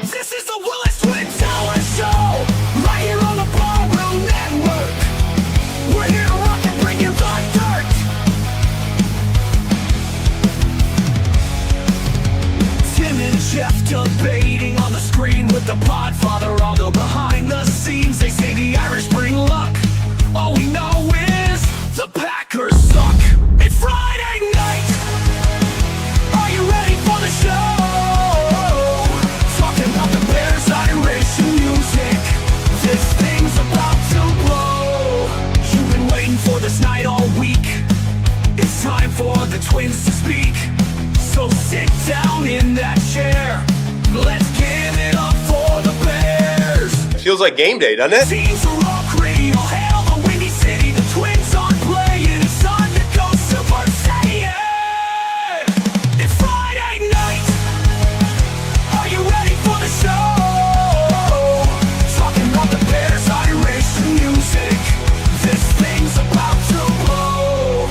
This is the Willis Twin Tower Show, right here on the Ballroom Network. We're here to rock and bring you the dirt. Tim and Jeff debating on the screen with the Podfather, although behind the scenes they say the Irish bring luck. All we know is the Packers suck. It's Friday night. Are you ready for the show? Talking about the Bears, Irish music. This thing's about to blow. You've been waiting for this night all week. It's time for the Twins to speak. So sit down in that chair. Let's give it up for the Bears. It feels like game day, doesn't it? Teams are all green, all hail the Windy City. The Twins aren't playing, it's time to go Super Saiyan. It's Friday night. Are you ready for the show? Talking about the Bears, Irish music. This thing's about to blow.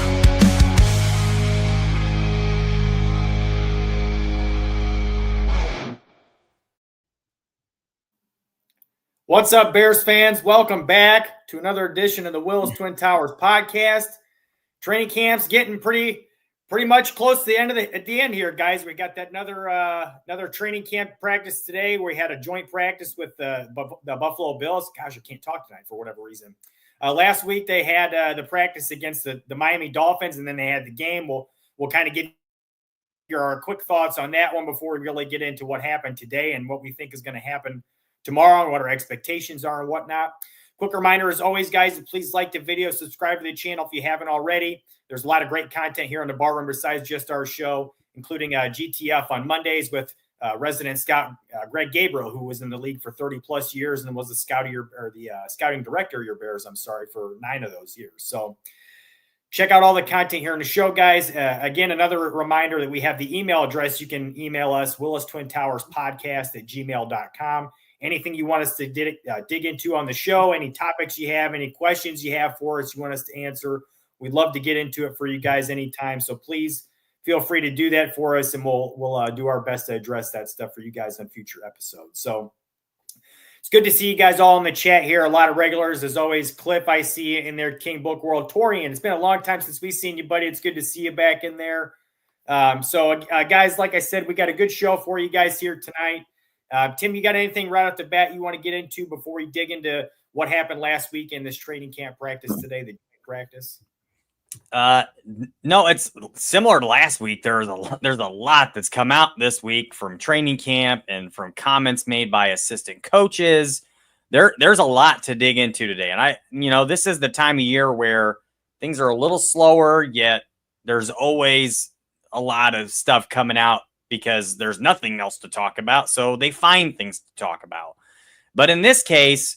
What's up, Bears fans? Welcome back to another edition of the Willis Twin Towers podcast. Training camp's getting pretty much close to the end at the end here, guys. We got that another training camp practice today. We had a joint practice with the Buffalo Bills. Gosh, I can't talk tonight for whatever reason. Last week they had the practice against the Miami Dolphins, and then they had the game. We'll kind of get our quick thoughts on that one before we really get into what happened today and what we think is going to happen tomorrow and what our expectations are and whatnot. Quick reminder, as always, guys, please like the video, subscribe to the channel if you haven't already. There's a lot of great content here on the Bar Room besides just our show, including GTF on Mondays with resident scout Greg Gabriel, who was in the league for 30-plus years and was the scouting director of your Bears, for 9 of those years. So check out all the content here on the show, guys. Again, another reminder that we have the email address. You can email us, willistwintowerspodcast@gmail.com. Anything you want us to dig into on the show, any topics you have, any questions you have for us you want us to answer, we'd love to get into it for you guys anytime. So please feel free to do that for us, and we'll do our best to address that stuff for you guys on future episodes. So it's good to see you guys all in the chat here. A lot of regulars. As always, Cliff, I see you in there, King Book World. Torian, it's been a long time since we've seen you, buddy. It's good to see you back in there. Guys, like I said, we got a good show for you guys here tonight. Tim, you got anything right off the bat you want to get into before we dig into what happened last week in this training camp practice today, the practice? No, it's similar to last week. There's a lot that's come out this week from training camp and from comments made by assistant coaches. There's a lot to dig into today. And this is the time of year where things are a little slower, yet there's always a lot of stuff coming out because there's nothing else to talk about. So they find things to talk about. But in this case,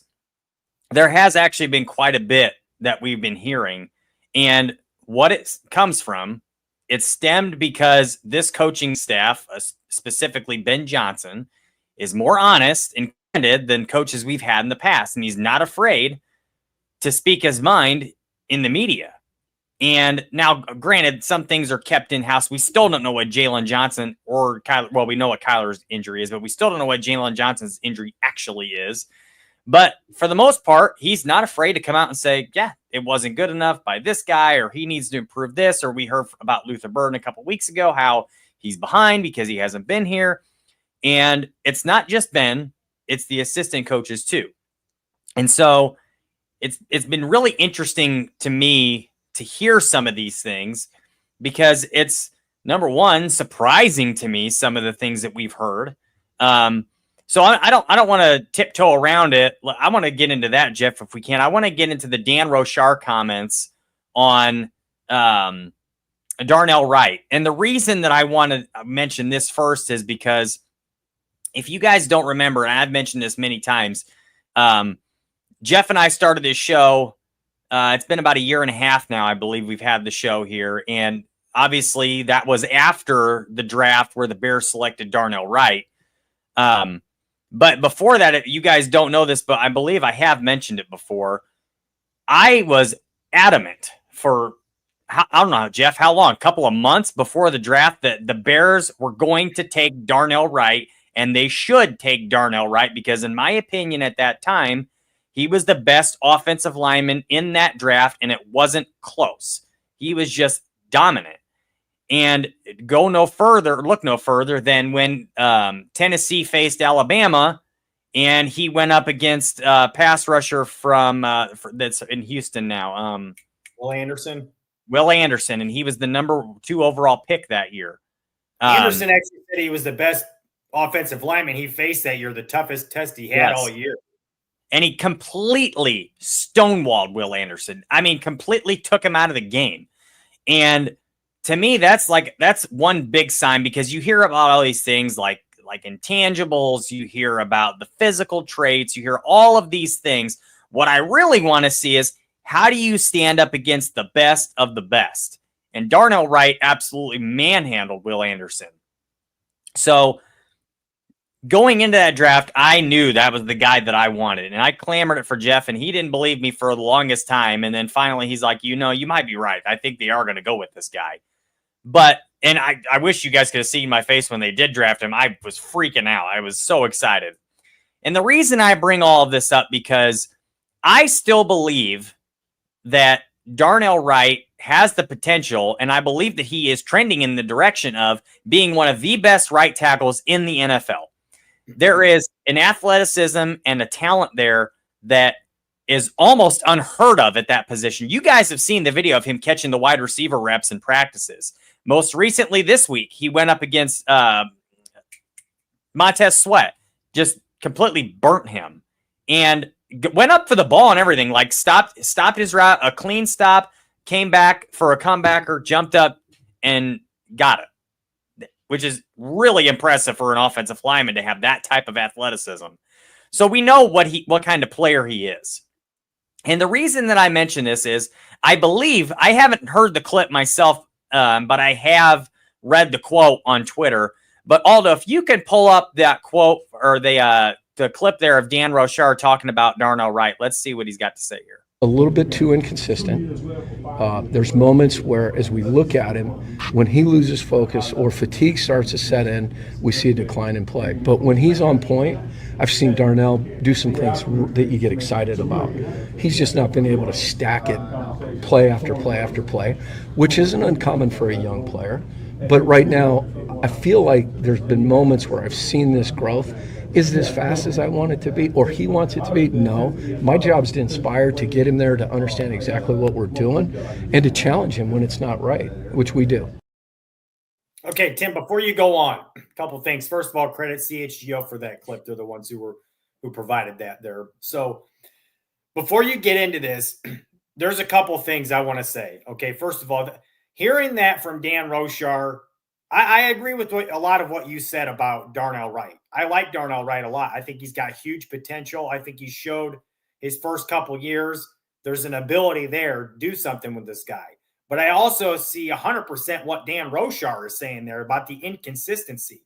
there has actually been quite a bit that we've been hearing. And what it comes from, it stemmed because this coaching staff, specifically Ben Johnson, is more honest and candid than coaches we've had in the past. And he's not afraid to speak his mind in the media. And now, granted, some things are kept in-house. We still don't know what Jalen Johnson or Kyler, well, we know what Kyler's injury is, but we still don't know what Jalen Johnson's injury actually is. But for the most part, he's not afraid to come out and say, yeah, it wasn't good enough by this guy, or he needs to improve this, or we heard about Luther Burden a couple weeks ago, how he's behind because he hasn't been here. And it's not just Ben, it's the assistant coaches too. And so it's been really interesting to me to hear some of these things, because it's, number one, surprising to me, some of the things that we've heard. So I don't want to tiptoe around it. I want to get into that, Jeff, if we can. I want to get into the Dan Rochar comments on Darnell Wright. And the reason that I want to mention this first is because if you guys don't remember, and I've mentioned this many times, Jeff and I started this show. It's been about a year and a half now, I believe we've had the show here. And obviously that was after the draft where the Bears selected Darnell Wright. But before that, you guys don't know this, but I believe I have mentioned it before. I was adamant for I don't know, Jeff, how long? A couple of months before the draft that the Bears were going to take Darnell Wright, and they should take Darnell Wright because, in my opinion, at that time, he was the best offensive lineman in that draft, and it wasn't close. He was just dominant. And look no further than when Tennessee faced Alabama, and he went up against pass rusher that's in Houston now. Will Anderson, and he was the number 2 overall pick that year. Anderson actually said he was the best offensive lineman he faced that year, the toughest test he had all year. And he completely stonewalled Will Anderson. I mean, completely took him out of the game. And to me, that's one big sign, because you hear about all these things like intangibles, you hear about the physical traits, you hear all of these things. What I really want to see is, how do you stand up against the best of the best? And Darnell Wright absolutely manhandled Will Anderson. So going into that draft, I knew that was the guy that I wanted. And I clamored it for Jeff, and he didn't believe me for the longest time. And then finally he's like, you might be right. I think they are going to go with this guy. And I wish you guys could have seen my face when they did draft him. I was freaking out. I was so excited. And the reason I bring all of this up, because I still believe that Darnell Wright has the potential, and I believe that he is trending in the direction of being one of the best right tackles in the NFL. There is an athleticism and a talent there that is almost unheard of at that position. You guys have seen the video of him catching the wide receiver reps in practices. Most recently this week, he went up against Montez Sweat, just completely burnt him, and went up for the ball and everything, like stopped his route, a clean stop, came back for a comebacker, jumped up and got it, which is really impressive for an offensive lineman to have that type of athleticism. So we know what kind of player he is. And the reason that I mention this is, I believe, I haven't heard the clip myself, but I have read the quote on Twitter. But Aldo, if you can pull up that quote or the clip there of Dan Rochard talking about Darnell Wright, let's see what he's got to say here. A little bit too inconsistent. There's moments where, as we look at him, when he loses focus or fatigue starts to set in, we see a decline in play. But when he's on point, I've seen Darnell do some things that you get excited about. He's just not been able to stack it play after play after play, which isn't uncommon for a young player. But right now, I feel like there's been moments where I've seen this growth. Is it as fast as I want it to be, or he wants it to be? No. My job is to inspire, to get him there, to understand exactly what we're doing, and to challenge him when it's not right, which we do. Okay, Tim, before you go on, a couple things. First of all, credit CHGO for that clip. They're the ones who provided that there. So before you get into this, there's a couple things I want to say. Okay, first of all, hearing that from Dan Rochard, I agree with a lot of what you said about Darnell Wright. I like Darnell Wright a lot. I think he's got huge potential. I think he showed his first couple years there's an ability there to do something with this guy. But I also see 100% what Dan Rochard is saying there about the inconsistency.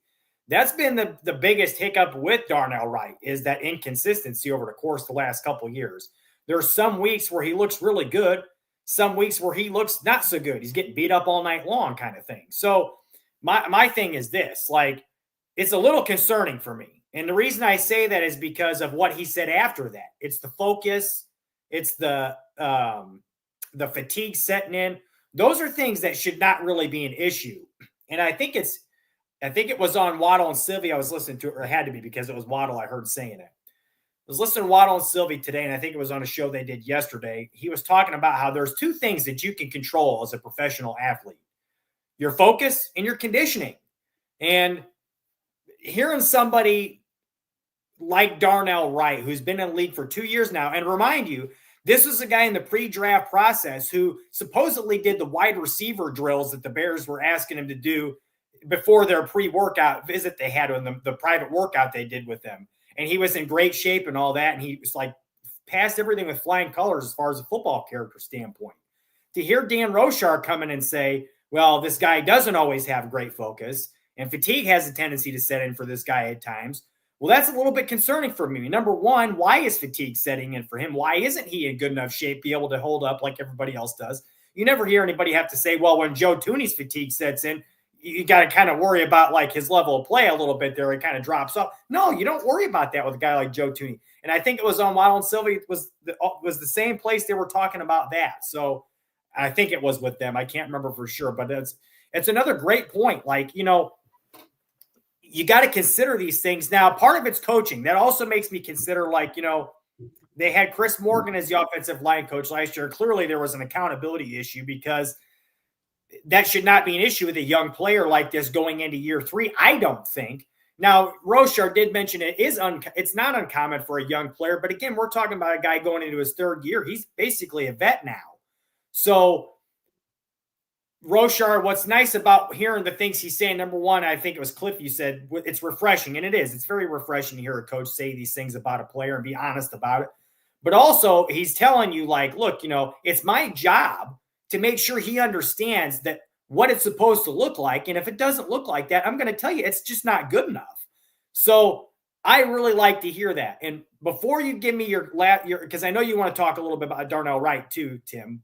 That's been the biggest hiccup with Darnell Wright, is that inconsistency over the course of the last couple of years. There are some weeks where he looks really good, some weeks where he looks not so good. He's getting beat up all night long kind of thing. So my thing is this, like, it's a little concerning for me. And the reason I say that is because of what he said after that. It's the focus. It's the fatigue setting in. Those are things that should not really be an issue. And I think it was on Waddle and Sylvie I was listening to, or it had to be because it was Waddle I heard saying it. I was listening to Waddle and Sylvie today, and I think it was on a show they did yesterday. He was talking about how there's two things that you can control as a professional athlete: your focus and your conditioning. And hearing somebody like Darnell Wright, who's been in the league for 2 years now, and remind you, this was a guy in the pre-draft process who supposedly did the wide receiver drills that the Bears were asking him to do before their pre-workout visit they had on the private workout they did with them. And he was in great shape and all that. And he was like passed everything with flying colors as far as a football character standpoint. To hear Dan Rochard come in and say, well, this guy doesn't always have great focus and fatigue has a tendency to set in for this guy at times. Well, that's a little bit concerning for me. Number one, why is fatigue setting in for him? Why isn't he in good enough shape to be able to hold up like everybody else does? you never hear anybody have to say, well, when Joe Tooney's fatigue sets in, you got to kind of worry about like his level of play a little bit there. It kind of drops off. No, you don't worry about that with a guy like Joe Tooney. And I think it was on Waddle and Sylvie was the same place they were talking about that. So I think it was with them. I can't remember for sure, but it's another great point. Like, you know, you got to consider these things. Now, part of it's coaching. That also makes me consider, like, you know, they had Chris Morgan as the offensive line coach last year. Clearly there was an accountability issue because that should not be an issue with a young player like this going into year 3. I don't think. Now, Rochar did mention it's not uncommon for a young player, but again, we're talking about a guy going into his 3rd year. He's basically a vet now. So Rochar, what's nice about hearing the things he's saying, number one, I think it was Cliff, you said it's refreshing, and it is. It's very refreshing to hear a coach say these things about a player and be honest about it. But also, he's telling you, like, look, you know, it's my job to make sure he understands that what it's supposed to look like. And if it doesn't look like that, I'm going to tell you it's just not good enough. So I really like to hear that. And before you give me your because I know you want to talk a little bit about Darnell Wright too, Tim,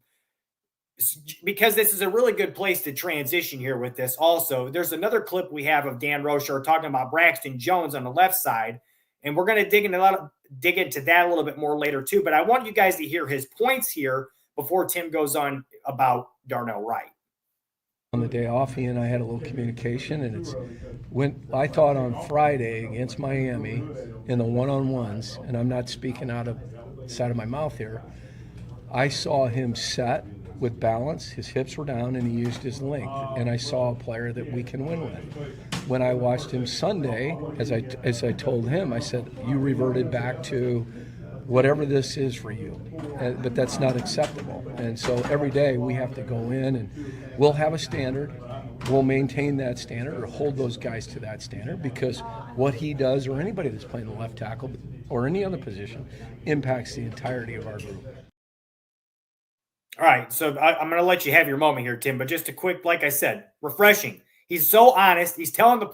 because this is a really good place to transition here with this. Also, there's another clip we have of Dan Rochar talking about Braxton Jones on the left side. And we're going to dig into that a little bit more later too. But I want you guys to hear his points here before Tim goes on about Darnell Wright. On the day off, he and I had a little communication, and it's when I thought on Friday against Miami in the one-on-ones, and I'm not speaking out of the side of my mouth here, I saw him set with balance. His hips were down, and he used his length, and I saw a player that we can win with. When I watched him Sunday, as I told him, I said, you reverted back to whatever this is for you, but that's not acceptable. And so every day we have to go in and we'll have a standard. We'll maintain that standard or hold those guys to that standard, because what he does, or anybody that's playing the left tackle or any other position, impacts the entirety of our group. All right, so I'm going to let you have your moment here, Tim, but just a quick, like I said, refreshing. He's so honest. He's telling the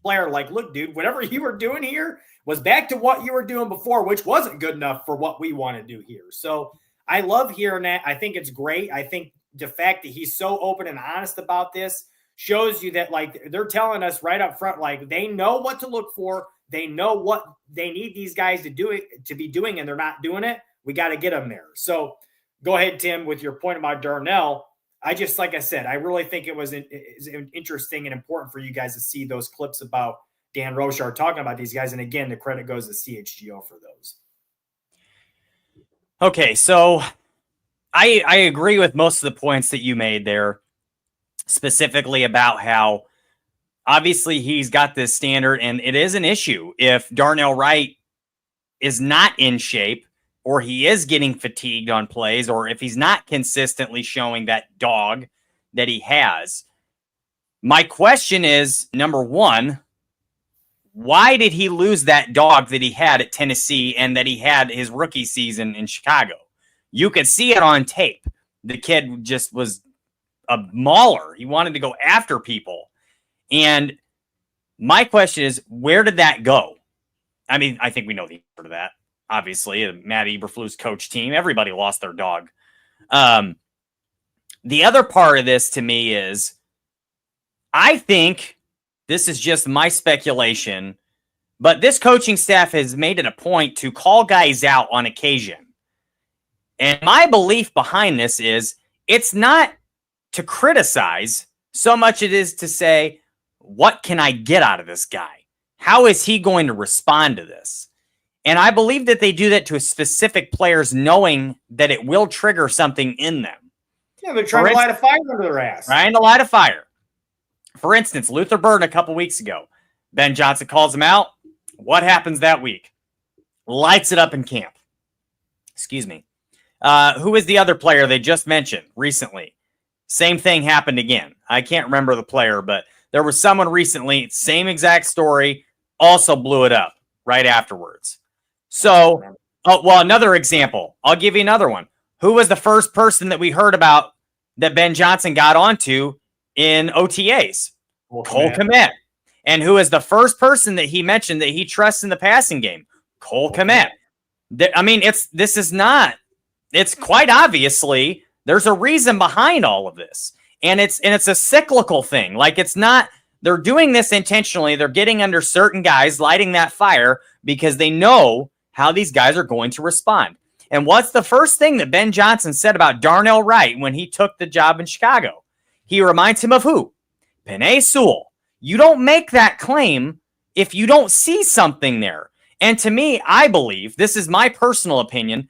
player, like, look, dude, whatever you were doing here was back to what you were doing before, which wasn't good enough for what we want to do here. So I love hearing that. I think it's great. I think the fact that he's so open and honest about this shows you that, like, they're telling us right up front, like, they know what to look for. They know what they need these guys to be doing, and they're not doing it. We got to get them there. So go ahead, Tim, with your point about Darnell. I just, like I said, I really think it was interesting and important for you guys to see those clips about Dan Rochar talking about these guys. And again, the credit goes to CHGO for those. Okay, so I agree with most of the points that you made there, specifically about how obviously he's got this standard, and it is an issue if Darnell Wright is not in shape, or he is getting fatigued on plays, or if he's not consistently showing that dog that he has. My question is, number one, why did he lose that dog that he had at Tennessee and that he had his rookie season in Chicago? You could see it on tape. The kid just was a mauler. He wanted to go after people. And my question is, where did that go? I mean, I think we know the answer to that. Obviously, Matt Eberflus coach team, everybody lost their dog. The other part of this to me is, I think this is just my speculation, but this coaching staff has made it a point to call guys out on occasion. And my belief behind this is it's not to criticize so much it is to say, what can I get out of this guy? How is he going to respond to this? And I believe that they do that to specific players, knowing that it will trigger something in them. Yeah, they're trying to light a fire under their ass. Trying to light a fire. For instance, Luther Burden a couple weeks ago, Ben Johnson calls him out. What happens that week? Lights it up in camp. Excuse me. Who is the other player they just mentioned recently? Same thing happened again. I can't remember the player, but there was someone recently, same exact story, also blew it up right afterwards. So, another example. I'll give you another one. Who was the first person that we heard about that Ben Johnson got onto in OTAs? Cole Kmet. And who is the first person that he mentioned that he trusts in the passing game? Cole Kmet. I mean, it's quite obviously There's a reason behind all of this. And it's a cyclical thing. Like, it's not, they're doing this intentionally. They're getting under certain guys, lighting that fire because they know how these guys are going to respond. And what's the first thing that Ben Johnson said about Darnell Wright when he took the job in Chicago? He reminds him of who? Penei Sewell. You don't make that claim if you don't see something there. And to me, I believe, this is my personal opinion,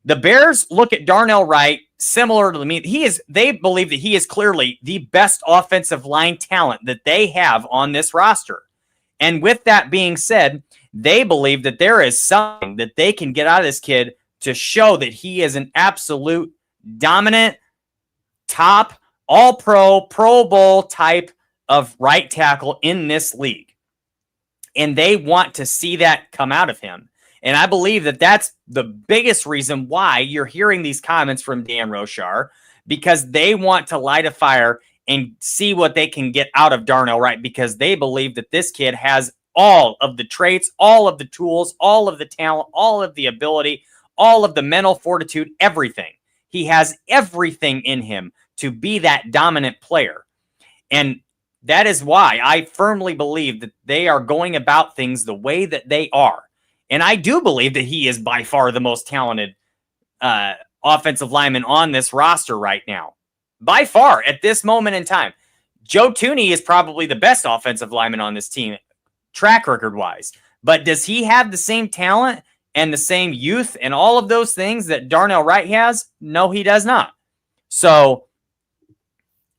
the Bears look at Darnell Wright similar to me. They believe that he is clearly the best offensive line talent that they have on this roster. And with that being said, they believe that there is something that they can get out of this kid to show that he is an absolute dominant, top, all-pro, Pro Bowl type of right tackle in this league. And they want to see that come out of him. And I believe that that's the biggest reason why you're hearing these comments from Dan Rochar, because they want to light a fire and see what they can get out of Darnell Wright, because they believe that this kid has all of the traits, all of the tools, all of the talent, all of the ability, all of the mental fortitude, everything. He has everything in him to be that dominant player. And that is why I firmly believe that they are going about things the way that they are. And I do believe that he is by far the most talented offensive lineman on this roster right now. By far, at this moment in time. Joe Thuney is probably the best offensive lineman on this team, track record-wise. But does he have the same talent and the same youth and all of those things that Darnell Wright has? No, he does not. So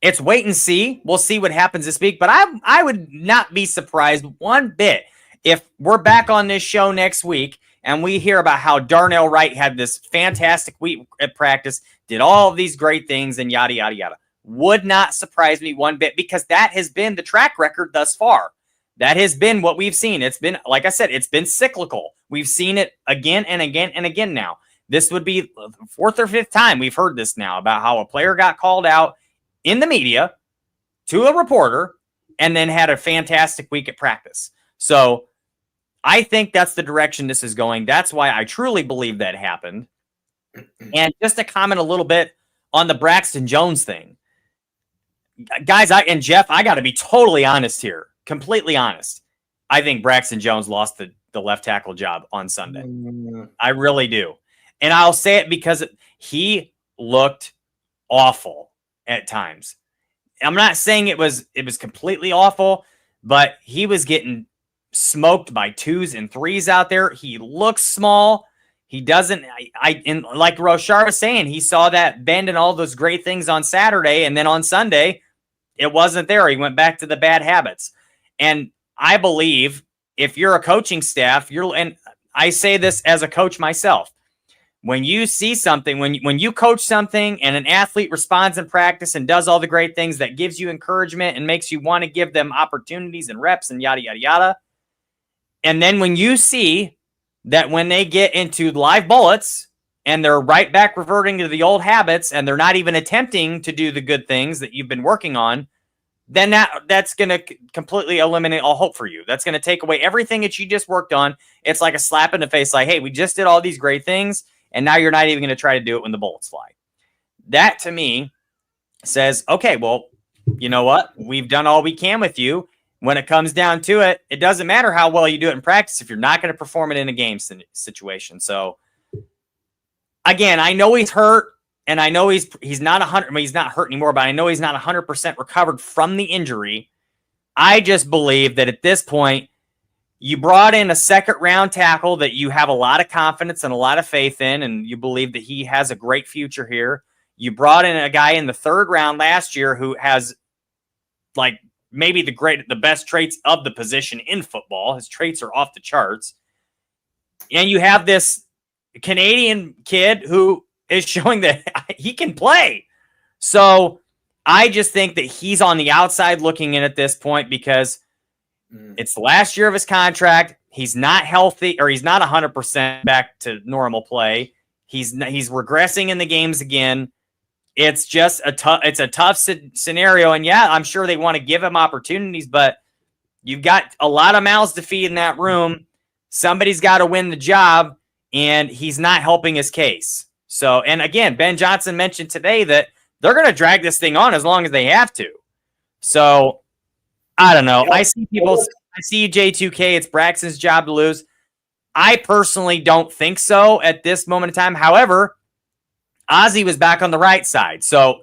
it's wait and see. We'll see what happens this week. But I would not be surprised one bit if we're back on this show next week and we hear about how Darnell Wright had this fantastic week at practice, did all of these great things, and yada, yada, yada. Would not surprise me one bit, because that has been the track record thus far. That has been what we've seen. It's been, like I said, it's been cyclical. We've seen it again and again and again now. This would be the fourth or fifth time we've heard this now about how a player got called out in the media to a reporter and then had a fantastic week at practice. So I think that's the direction this is going. That's why I truly believe that happened. And just to comment a little bit on the Braxton Jones thing. Guys, and Jeff, I got to be totally honest here. Completely honest. I think Braxton Jones lost the left tackle job on Sunday. I really do. And I'll say it because he looked awful at times. I'm not saying it was completely awful, but he was getting smoked by 2s and 3s out there. He looks small. He doesn't, and like Rochar was saying, he saw that bend and all those great things on Saturday, and then on Sunday, it wasn't there. He went back to the bad habits. And I believe if you're a coaching staff, and I say this as a coach myself, when you see something, when you coach something and an athlete responds in practice and does all the great things that gives you encouragement and makes you want to give them opportunities and reps and yada, yada, yada. And then when you see that when they get into live bullets and they're right back reverting to the old habits and they're not even attempting to do the good things that you've been working on, then that's going to completely eliminate all hope for you. That's going to take away everything that you just worked on. It's like a slap in the face, like, hey, we just did all these great things, and now you're not even going to try to do it when the bullets fly. That, to me, says, okay, well, you know what? We've done all we can with you. When it comes down to it, it doesn't matter how well you do it in practice if you're not going to perform it in a game situation. So, again, I know he's hurt, and I know he's not 100. I mean, he's not hurt anymore, but I know he's not 100% recovered from the injury. I just believe that at this point, you brought in a second-round tackle that you have a lot of confidence and a lot of faith in, and you believe that he has a great future here. You brought in a guy in the third round last year who has, like, maybe the best traits of the position in football. His traits are off the charts. And you have this Canadian kid who is showing that he can play. So I just think that he's on the outside looking in at this point because it's the last year of his contract. He's not healthy, or he's not 100% back to normal play. He's regressing in the games again. It's just a tough scenario. And yeah, I'm sure they want to give him opportunities, but you've got a lot of mouths to feed in that room. Somebody's got to win the job, and he's not helping his case. So, and again, Ben Johnson mentioned today that they're going to drag this thing on as long as they have to. So, I don't know. I see J2K, it's Braxton's job to lose. I personally don't think so at this moment in time. However, Ozzie was back on the right side. So,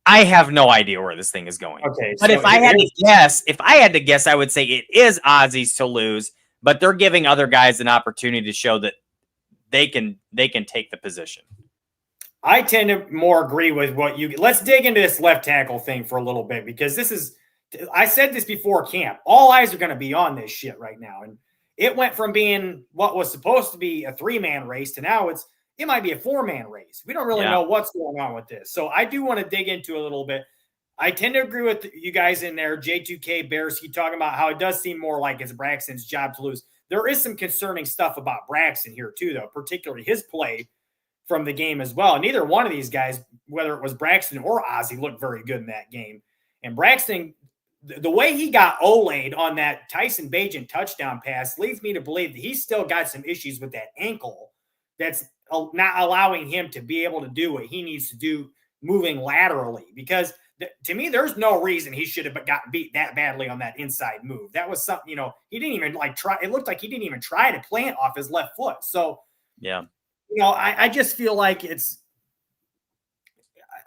I have no idea where this thing is going. Okay, but if I had to guess, I would say it is Ozzie's to lose, but they're giving other guys an opportunity to show that they can take the position. I tend to more agree with what you. Let's dig into this left tackle thing for a little bit, because this is. I said this before camp. All eyes are going to be on this shit right now, and it went from being what was supposed to be a 3-man race to now it might be a 4-man race. We don't really know what's going on with this. So I do want to dig into it a little bit. I tend to agree with you guys in there, J2K, Bearsky, talking about how it does seem more like it's Braxton's job to lose. There is some concerning stuff about Braxton here too, though, particularly his play from the game as well. Neither one of these guys, whether it was Braxton or Ozzie, looked very good in that game. And Braxton, the way he got Olayed on that Tyson Bagent touchdown pass leads me to believe that he's still got some issues with that ankle that's not allowing him to be able to do what he needs to do moving laterally. Because to me, there's no reason he should have gotten beat that badly on that inside move. That was something, he didn't even try. It looked like he didn't even try to plant off his left foot. So, yeah, I just feel like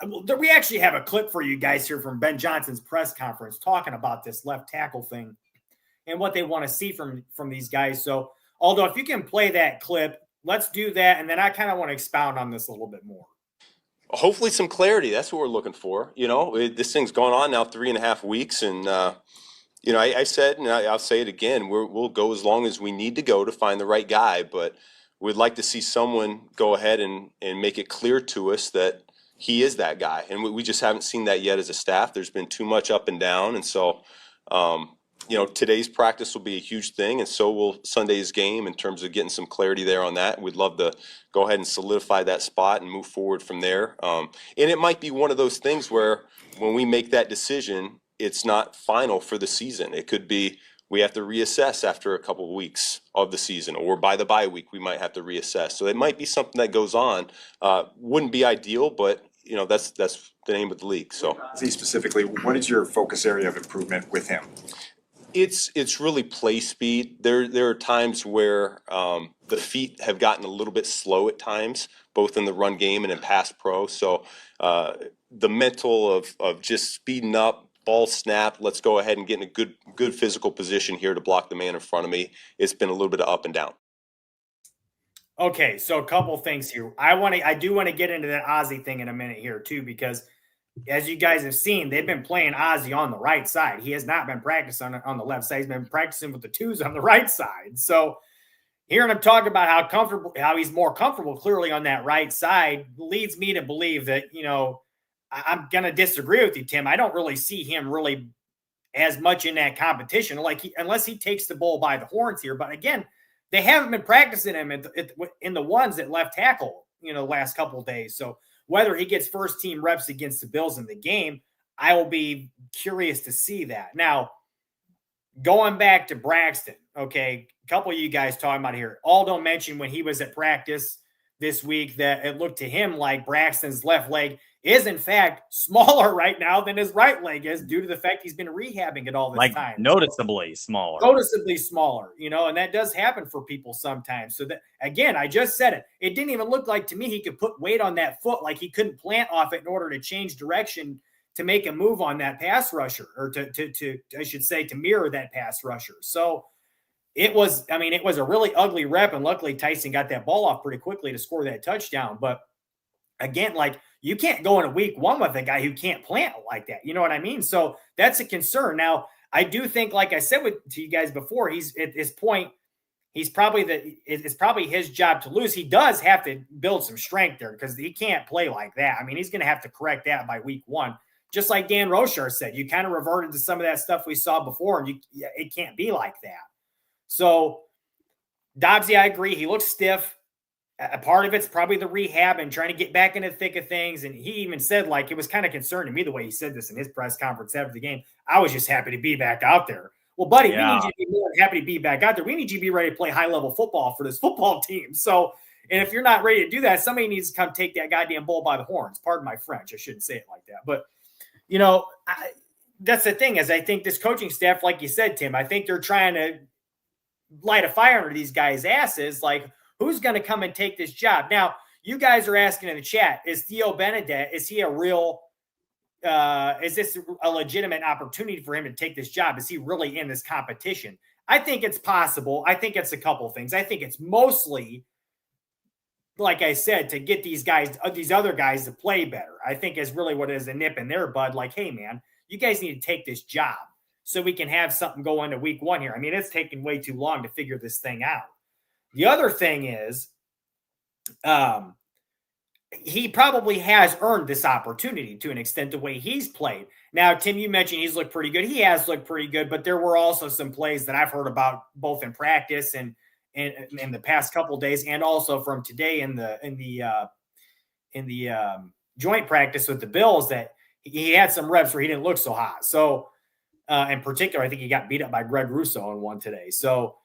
we actually have a clip for you guys here from Ben Johnson's press conference talking about this left tackle thing and what they want to see from these guys. So, Aldo, if you can play that clip, let's do that. And then I kind of want to expound on this a little bit more. Hopefully some clarity. That's what we're looking for. This thing's gone on now 3.5 weeks. And, I said, and I'll say it again, we'll go as long as we need to go to find the right guy. But we'd like to see someone go ahead and make it clear to us that he is that guy. And we just haven't seen that yet as a staff. There's been too much up and down. And so, today's practice will be a huge thing, and so will Sunday's game in terms of getting some clarity there on that. We'd love to go ahead and solidify that spot and move forward from there. And it might be one of those things where when we make that decision, it's not final for the season. It could be we have to reassess after a couple of weeks of the season, or by the bye week, we might have to reassess. So it might be something that goes on. Wouldn't be ideal, but that's the name of the league. So, specifically, what is your focus area of improvement with him? It's really play speed. There are times where the feet have gotten a little bit slow at times, both in the run game and in pass pro. So the mental of just speeding up, ball snap, let's go ahead and get in a good physical position here to block the man in front of me. It's been a little bit of up and down. Okay, so a couple things here. I do want to get into that Ozzie thing in a minute here too, because as you guys have seen, they've been playing Ozzie on the right side. He has not been practicing on the left side. He's been practicing with the twos on the right side. So hearing him talk about how he's more comfortable clearly on that right side leads me to believe that, I'm going to disagree with you, Tim. I don't really see him really as much in that competition, unless he takes the bull by the horns here. But again, they haven't been practicing him in the ones at left tackle, the last couple of days. So whether he gets first team reps against the Bills in the game, I will be curious to see that. Now, going back to Braxton, okay, a couple of you guys talking about here. Aldo mentioned when he was at practice this week that it looked to him like Braxton's left leg is, in fact, smaller right now than his right leg is, due to the fact he's been rehabbing it all this time. Noticeably smaller. Noticeably smaller, and that does happen for people sometimes. So that, again, I just said it. It didn't even look like to me he could put weight on that foot, like he couldn't plant off it in order to change direction to make a move on that pass rusher, or to mirror that pass rusher. So it was a really ugly rep, and luckily Tyson got that ball off pretty quickly to score that touchdown. But again, you can't go into week one with a guy who can't plant like that. You know what I mean? So that's a concern. Now, I do think, like I said to you guys before, he's at this point, it's probably his job to lose. He does have to build some strength there, because he can't play like that. He's going to have to correct that by week one. Just like Dan Rochar said, you kind of reverted to some of that stuff we saw before, and it can't be like that. So, Dobbsy, I agree. He looks stiff. A part of it's probably the rehab and trying to get back into the thick of things. And he even said, it was kind of concerning me the way he said this in his press conference after the game. I was just happy to be back out there. Well, buddy, we need you to be more happy to be back out there. We need you to be ready to play high-level football for this football team. So And if you're not ready to do that, somebody needs to come take that goddamn bull by the horns. Pardon my French. I shouldn't say it like that. But, that's the thing is I think this coaching staff, like you said, Tim, I think they're trying to light a fire under these guys' asses. Like, who's going to come and take this job? Now, you guys are asking in the chat, is Theo Benedette, is he a real is this a legitimate opportunity for him to take this job? Is he really in this competition? I think it's possible. I think it's a couple of things. I think it's mostly, like I said, to get these other guys to play better. I think is really what is a nip in their bud. Like, hey, man, you guys need to take this job so we can have something go into week 1 here. I mean, it's taken way too long to figure this thing out. The other thing is, he probably has earned this opportunity to an extent the way he's played. Now, Tim, you mentioned he's looked pretty good. He has looked pretty good, but there were also some plays that I've heard about both in practice and in the past couple of days, and also from today in the joint practice with the Bills, that he had some reps where he didn't look so hot. So, in particular, I think he got beat up by Greg Russo in one today. So,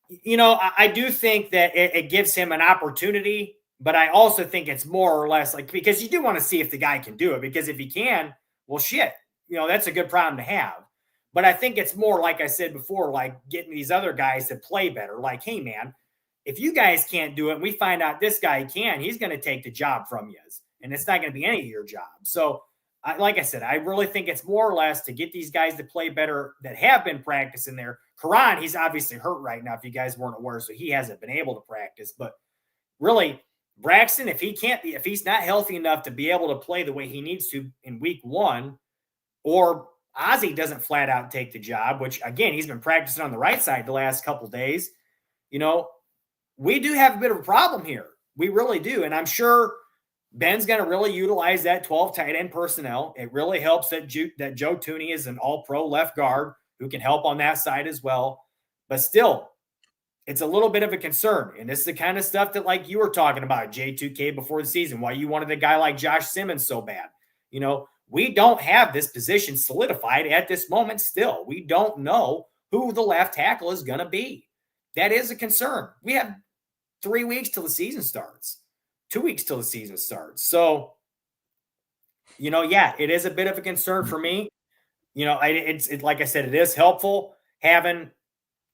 I do think that it gives him an opportunity. But I also think it's more or less like, because you do want to see if the guy can do it, because if he can, well, shit, that's a good problem to have. But I think it's more, like I said before, like getting these other guys to play better. Like, hey, man, if you guys can't do it and we find out this guy can, he's going to take the job from you. And it's not going to be any of your job. So, like I said, I really think it's more or less to get these guys to play better that have been practicing there. Karan, he's obviously hurt right now, if you guys weren't aware, so he hasn't been able to practice. But really, Braxton, if he's not healthy enough to be able to play the way he needs to in week 1, or Ozzie doesn't flat out take the job, which again, he's been practicing on the right side the last couple of days, we do have a bit of a problem here. We really do. And I'm sure Ben's going to really utilize that 12 tight end personnel. It really helps that Joe Thuney is an all-pro left guard who can help on that side as well. But still, it's a little bit of a concern. And this is the kind of stuff that, like you were talking about, J2K, before the season, why you wanted a guy like Josh Simmons so bad. We don't have this position solidified at this moment still. We don't know who the left tackle is going to be. That is a concern. We have 3 weeks till the season starts, 2 weeks till the season starts. So, it is a bit of a concern for me. It's like I said, it is helpful having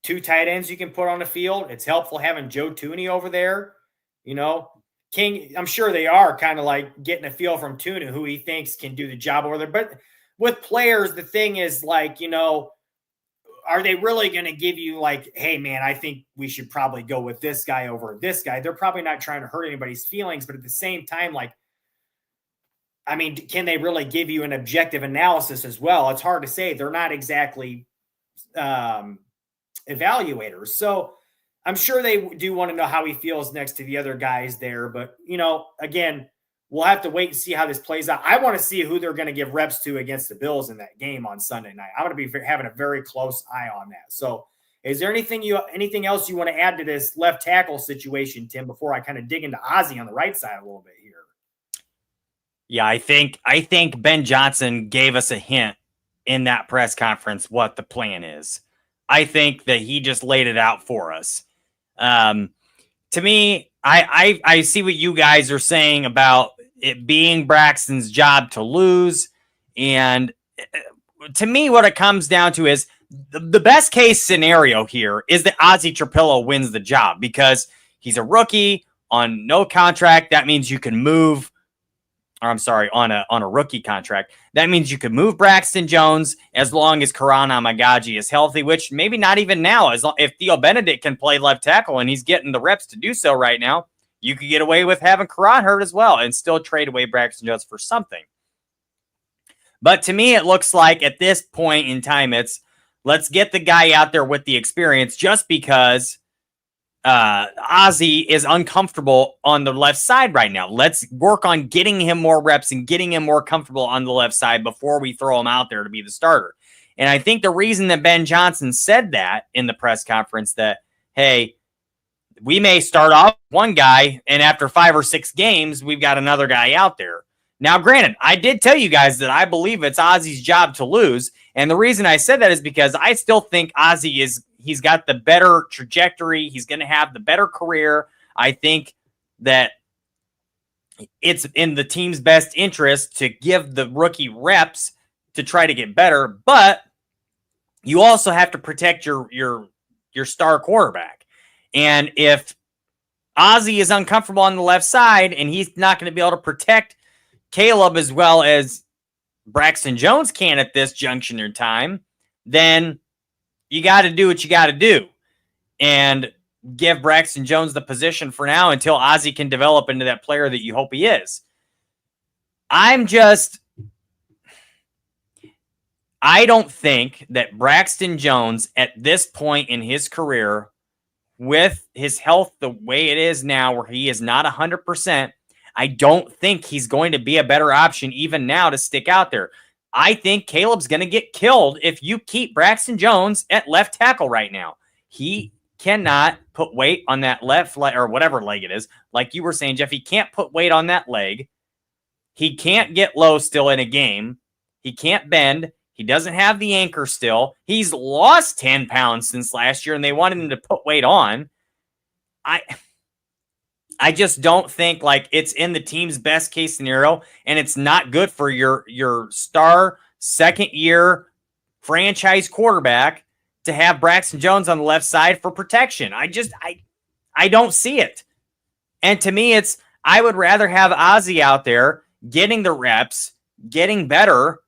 2 tight ends you can put on the field. It's helpful having Joe Thuney over there. King, I'm sure they are kind of like getting a feel from Thuney who he thinks can do the job over there. But with players, the thing is like, are they really going to give you like, hey, man, I think we should probably go with this guy over this guy? They're probably not trying to hurt anybody's feelings. But at the same time, like, I mean, can they really give you an objective analysis as well? It's hard to say. They're not exactly evaluators. So I'm sure they do want to know how he feels next to the other guys there. But, again, we'll have to wait and see how this plays out. I want to see who they're going to give reps to against the Bills in that game on Sunday night. I'm going to be having a very close eye on that. So is there anything else you want to add to this left tackle situation, Tim, before I kind of dig into Ozzie on the right side a little bit here? Yeah, I think Ben Johnson gave us a hint in that press conference what the plan is. I think that he just laid it out for us. To me, I see what you guys are saying about it being Braxton's job to lose. And to me, what it comes down to is the best case scenario here is that Ozzie Trapillo wins the job because he's a rookie on no contract. That means you can move, or I'm sorry, on a rookie contract. That means you could move Braxton Jones as long as Karan Amagaji is healthy, which maybe not even now. If Theo Benedict can play left tackle and he's getting the reps to do so right now, you could get away with having Karan hurt as well and still trade away Braxton Jones for something. But to me, it looks like at this point in time, it's let's get the guy out there with the experience just because Ozzie is uncomfortable on the left side right now. Let's work on getting him more reps and getting him more comfortable on the left side before we throw him out there to be the starter. And I think the reason that Ben Johnson said that in the press conference that, hey, we may start off one guy and after 5 or 6 games, we've got another guy out there. Now, granted, I did tell you guys that I believe it's Ozzie's job to lose. And the reason I said that is because I still think Ozzie he's got the better trajectory. He's going to have the better career. I think that it's in the team's best interest to give the rookie reps to try to get better, but you also have to protect your star quarterback. And if Ozzie is uncomfortable on the left side and he's not going to be able to protect Caleb as well as Braxton Jones can at this junction in time, then you got to do what you got to do and give Braxton Jones the position for now until Ozzie can develop into that player that you hope he is. I don't think that Braxton Jones at this point in his career, with his health the way it is now, where he is not 100%, I don't think he's going to be a better option even now to stick out there. I think Caleb's going to get killed if you keep Braxton Jones at left tackle right now. He cannot put weight on that left leg, or whatever leg it is. Like you were saying, Jeff, he can't put weight on that leg. He can't get low still in a game. He can't bend. He doesn't have the anchor still. He's lost 10 pounds since last year, and they wanted him to put weight on. I just don't think like it's in the team's best case scenario, and it's not good for your star second-year franchise quarterback to have Braxton Jones on the left side for protection. I don't see it. And to me, I would rather have Ozzie out there getting the reps, getting better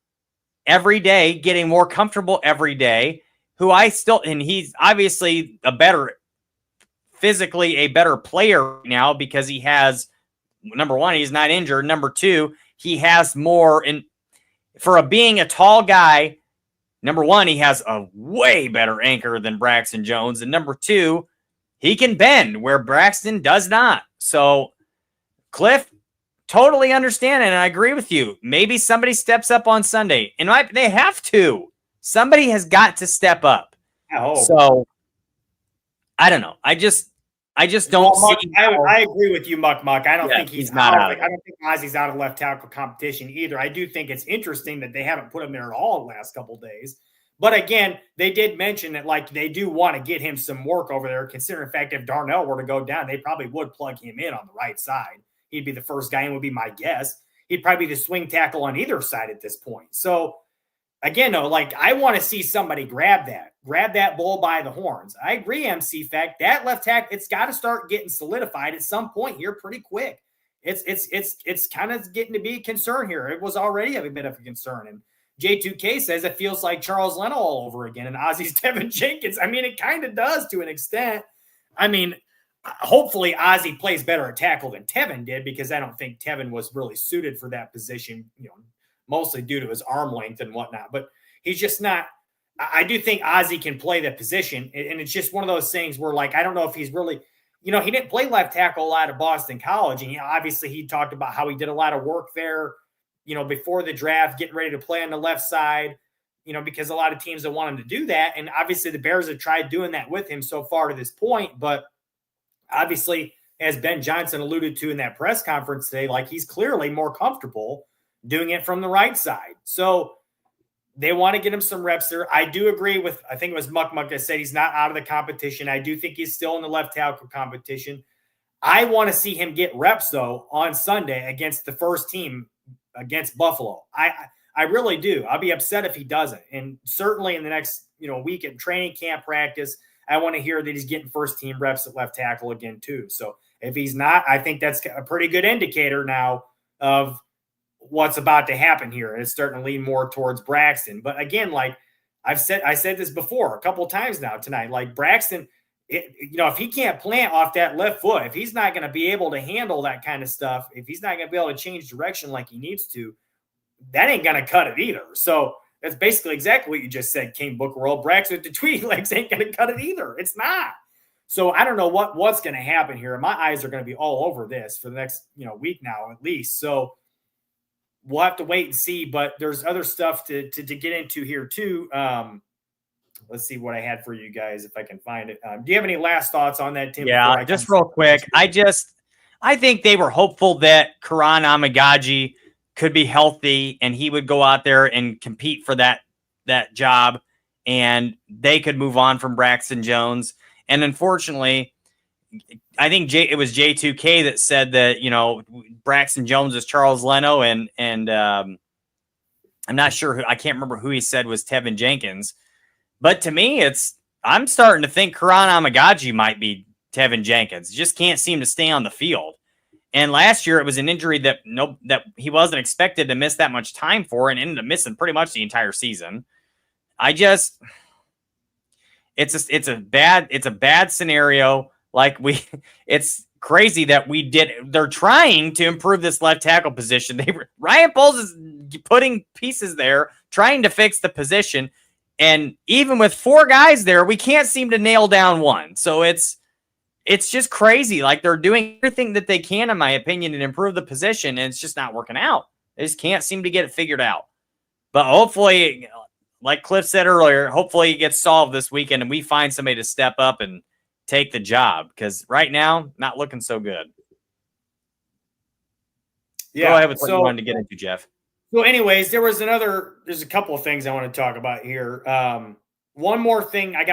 every day, getting more comfortable every day, and he's obviously physically a better player now because he has, number one, he's not injured. Number two, he has more being a tall guy. Number one, he has a way better anchor than Braxton Jones. And number two, he can bend where Braxton does not. So Cliff, totally understand it, and I agree with you. Maybe somebody steps up on Sunday, and they have to. Somebody has got to step up. So I don't know. I just don't see. I agree with you, Muck. I don't think he's not out. I don't think Ozzie's out of left tackle competition either. I do think it's interesting that they haven't put him there at all the last couple of days. But again, they did mention that like they do want to get him some work over there. Considering the fact if Darnell were to go down, they probably would plug him in on the right side. He'd be the first guy and would be my guess. He'd probably be the swing tackle on either side at this point. So again, though, like I want to see somebody grab that bull by the horns. I agree, MC Fact. That left tackle, it's got to start getting solidified at some point here pretty quick. It's kind of getting to be a concern here. It was already a bit of a concern. And J2K says it feels like Charles Leno all over again and Ozzie's Tevin Jenkins. I mean, it kind of does to an extent. I mean, hopefully Ozzie plays better at tackle than Tevin did, because I don't think Tevin was really suited for that position, mostly due to his arm length and whatnot. But he's just not. I do think Ozzie can play that position, and it's just one of those things where, like, I don't know if he's really, he didn't play left tackle a lot at Boston College, and obviously he talked about how he did a lot of work there, before the draft, getting ready to play on the left side, because a lot of teams that want him to do that, and obviously the Bears have tried doing that with him so far to this point, but obviously, as Ben Johnson alluded to in that press conference today, like he's clearly more comfortable doing it from the right side. So they want to get him some reps there. I do agree with, I think it was Muck that said he's not out of the competition. I do think he's still in the left tackle competition. I want to see him get reps, though, on Sunday against the first team against Buffalo. I really do. I'll be upset if he doesn't. And certainly in the next week at training camp practice, I want to hear that he's getting first team reps at left tackle again too. So if he's not, I think that's a pretty good indicator now of what's about to happen here. It's starting to lean more towards Braxton. But again, like I said this before a couple of times now tonight, like Braxton, if he can't plant off that left foot, if he's not going to be able to handle that kind of stuff, if he's not going to be able to change direction like he needs to, that ain't going to cut it either. So that's basically exactly what you just said, King Book World. Braxton with the tweet legs ain't going to cut it either. It's not. So I don't know what's going to happen here. My eyes are going to be all over this for the next week now at least. So we'll have to wait and see. But there's other stuff to get into here too. Let's see what I had for you guys if I can find it. Do you have any last thoughts on that, Tim? Yeah, just real quick. I think they were hopeful that Karan Amagaji could be healthy and he would go out there and compete for that job and they could move on from Braxton Jones. And unfortunately, I think it was J2K that said that, Braxton Jones is Charles Leno, and I'm not sure I can't remember who he said was Tevin Jenkins. But to me, I'm starting to think Karan Amagaji might be Tevin Jenkins. Just can't seem to stay on the field. And last year it was an injury that he wasn't expected to miss that much time for, and ended up missing pretty much the entire season. It's a bad scenario. It's crazy that they're trying to improve this left tackle position. Ryan Poles is putting pieces there, trying to fix the position. And even with 4 guys there, we can't seem to nail down one. So it's just crazy. Like, they're doing everything that they can, in my opinion, to improve the position, and it's just not working out. They just can't seem to get it figured out. But hopefully, like Cliff said earlier, hopefully it gets solved this weekend and we find somebody to step up and take the job, because right now, not looking so good. Yeah. Go ahead with what you wanted to get into, Jeff. So anyways, there's a couple of things I want to talk about here. One more thing I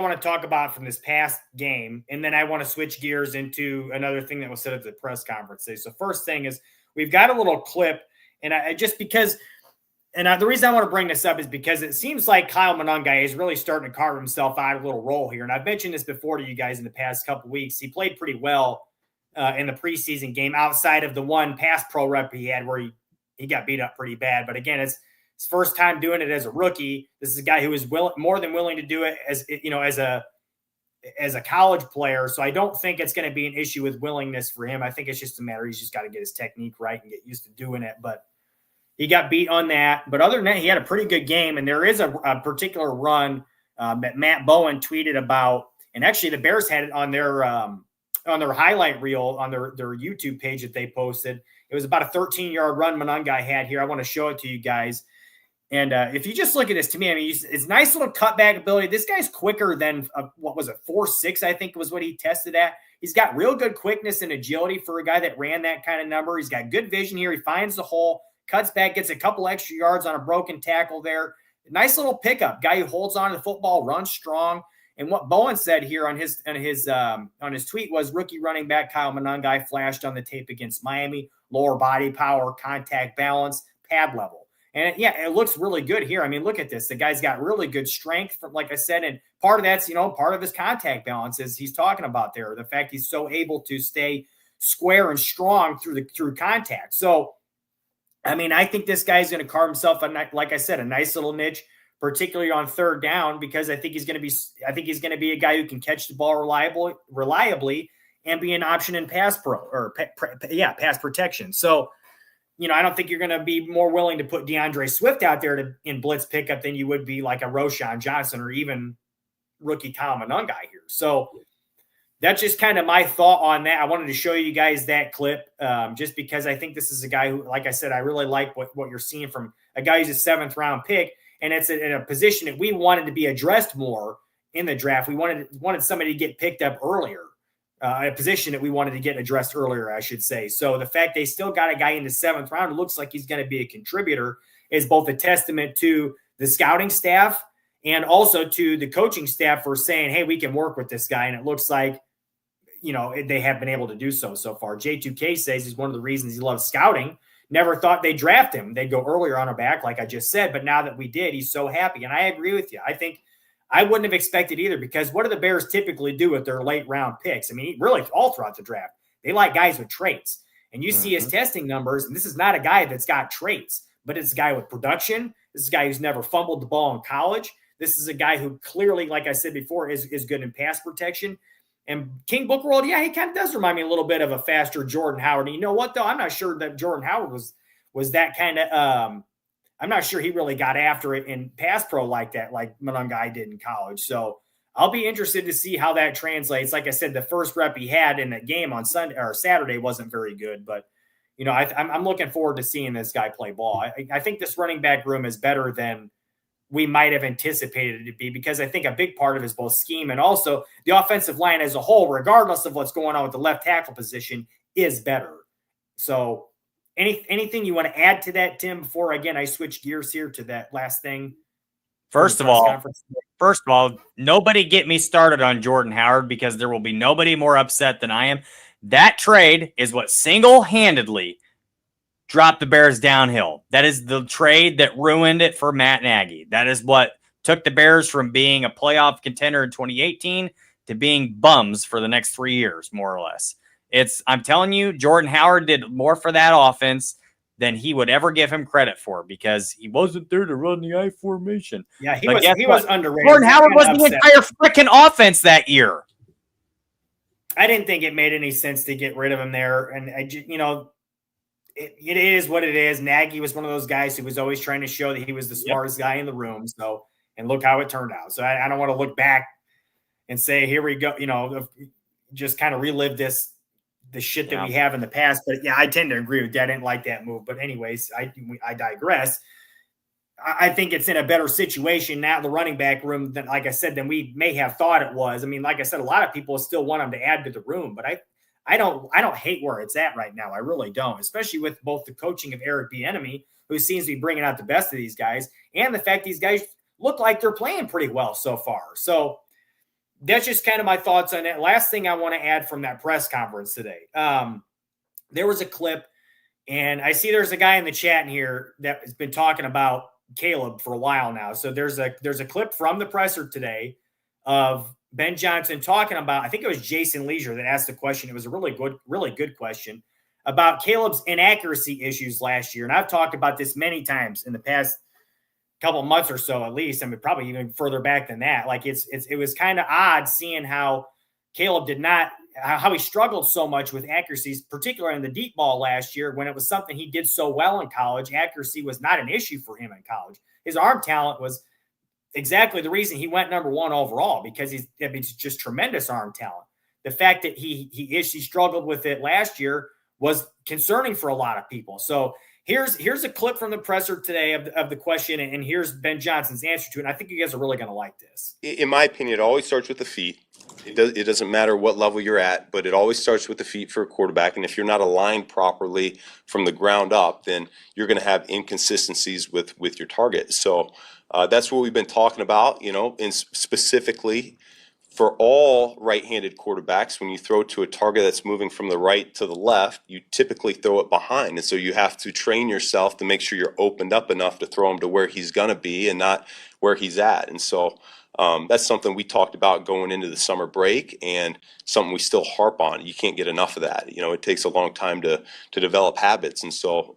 want to talk about from this past game, and then I want to switch gears into another thing that was said at the press conference today. So first thing is, we've got a little clip, and the reason I want to bring this up is because it seems like Kyle Monangai is really starting to carve himself out a little role here. And I've mentioned this before to you guys in the past couple of weeks. He played pretty well in the preseason game, outside of the one pass pro rep he had where he got beat up pretty bad. But again, it's his first time doing it as a rookie. This is a guy who is more than willing to do it as a college player. So I don't think it's going to be an issue with willingness for him. I think it's just a matter, he's just got to get his technique right and get used to doing it. But he got beat on that. But other than that, he had a pretty good game. And there is a particular run that Matt Bowen tweeted about. And actually, the Bears had it on their highlight reel on their YouTube page that they posted. It was about a 13-yard run Monangai had here. I want to show it to you guys. And if you just look at this, to me, I mean, it's nice little cutback ability. This guy's quicker than, 4.6, I think was what he tested at. He's got real good quickness and agility for a guy that ran that kind of number. He's got good vision here. He finds the hole, cuts back, gets a couple extra yards on a broken tackle there. Nice little pickup. Guy who holds on to the football, runs strong. And what Bowen said here on his tweet was, rookie running back Kyle Monangai flashed on the tape against Miami. Lower body power, contact balance, pad level. And it looks really good here. I mean, look at this. The guy's got really good strength, like I said, and part of that's, part of his contact balance is he's talking about there. The fact he's so able to stay square and strong through contact. So, I mean, I think this guy's going to carve himself, like I said, a nice little niche, particularly on third down, because I think he's going to be a guy who can catch the ball reliably and be an option in pass pass protection. So, I don't think you're going to be more willing to put DeAndre Swift out there in blitz pickup than you would be like a Roshan Johnson or even rookie Kyle Monangai here. So that's just kind of my thought on that. I wanted to show you guys that clip just because I think this is a guy who, like I said, I really like what you're seeing from a guy who's a 7th round pick. And it's in a position that we wanted to be addressed more in the draft. We wanted somebody to get picked up earlier. A position that we wanted to get addressed earlier, I should say. So the fact they still got a guy in the 7th round who looks like he's going to be a contributor is both a testament to the scouting staff and also to the coaching staff for saying, hey, we can work with this guy. And it looks like, they have been able to do so far. J2K says he's one of the reasons he loves scouting. Never thought they'd draft him. They'd go earlier on a back, like I just said. But now that we did, he's so happy. And I agree with you. I think I wouldn't have expected either, because what do the Bears typically do with their late round picks? I mean, really all throughout the draft, they like guys with traits. And you see his testing numbers, and this is not a guy that's got traits, but it's a guy with production. This is a guy who's never fumbled the ball in college. This is a guy who clearly, like I said before, is good in pass protection. And King Book World, he kind of does remind me a little bit of a faster Jordan Howard. And you know what, though? I'm not sure that Jordan Howard was that kind of I'm not sure he really got after it in pass pro like that, like Monangai did in college. So I'll be interested to see how that translates. Like I said, the first rep he had in that game on Sunday or Saturday wasn't very good, but I'm looking forward to seeing this guy play ball. I think this running back room is better than we might have anticipated it to be, because I think a big part of it is both scheme and also the offensive line as a whole, regardless of what's going on with the left tackle position, is better. So anything you want to add to that, Tim, before, again, I switch gears here to that last thing? First of all, First of all, nobody get me started on Jordan Howard because there will be nobody more upset than I am. That trade is what single-handedly dropped the Bears downhill. That is the trade that ruined it for Matt Nagy. That is what took the Bears from being a playoff contender in 2018 to being bums for the next 3 years, more or less. I'm telling you, Jordan Howard did more for that offense than he would ever give him credit for because he wasn't there to run the I formation. Yeah, he was underrated. Jordan Howard was the entire freaking offense that year. I didn't think it made any sense to get rid of him there. And, it is what it is. Nagy was one of those guys who was always trying to show that he was the smartest guy in the room. So, and look how it turned out. So I don't want to look back and say, here we go, just kind of relive the shit that we have in the past. But yeah, I tend to agree with that. I didn't like that move. But anyways, I digress. I think it's in a better situation now, the running back room, than, like I said, than we may have thought it was. I mean, like I said, a lot of people still want him to add to the room, but I don't hate where it's at right now. I really don't, especially with both the coaching of Eric Bieniemy, who seems to be bringing out the best of these guys, and the fact these guys look like they're playing pretty well so far. So that's just kind of my thoughts on it. Last thing I want to add from that press conference today. There was a clip, and I see there's a guy in the chat in here that has been talking about Caleb for a while now. So there's a clip from the presser today of Ben Johnson talking about, I think it was Jason Leisure that asked the question. It was a really good question about Caleb's inaccuracy issues last year. And I've talked about this many times in the past couple of months or so, at least. I mean, probably even further back than that. Like it was kind of odd seeing how Caleb how he struggled so much with accuracies, particularly in the deep ball last year, when it was something he did so well in college. Accuracy was not an issue for him in college. His arm talent was exactly the reason he went number one overall, because he's just tremendous arm talent. The fact that he struggled with it last year was concerning for a lot of people. So here's a clip from the presser today of the question, and here's Ben Johnson's answer to it. And I think you guys are really going to like this. In my opinion, it always starts with the feet. It doesn't matter what level you're at, but it always starts with the feet for a quarterback. And if you're not aligned properly from the ground up, then you're going to have inconsistencies with your target. So that's what we've been talking about, and specifically for all right-handed quarterbacks, when you throw to a target that's moving from the right to the left, you typically throw it behind. And so you have to train yourself to make sure you're opened up enough to throw him to where he's going to be and not where he's at. And so that's something we talked about going into the summer break, and something we still harp on. You can't get enough of that. It takes a long time to develop habits. And so,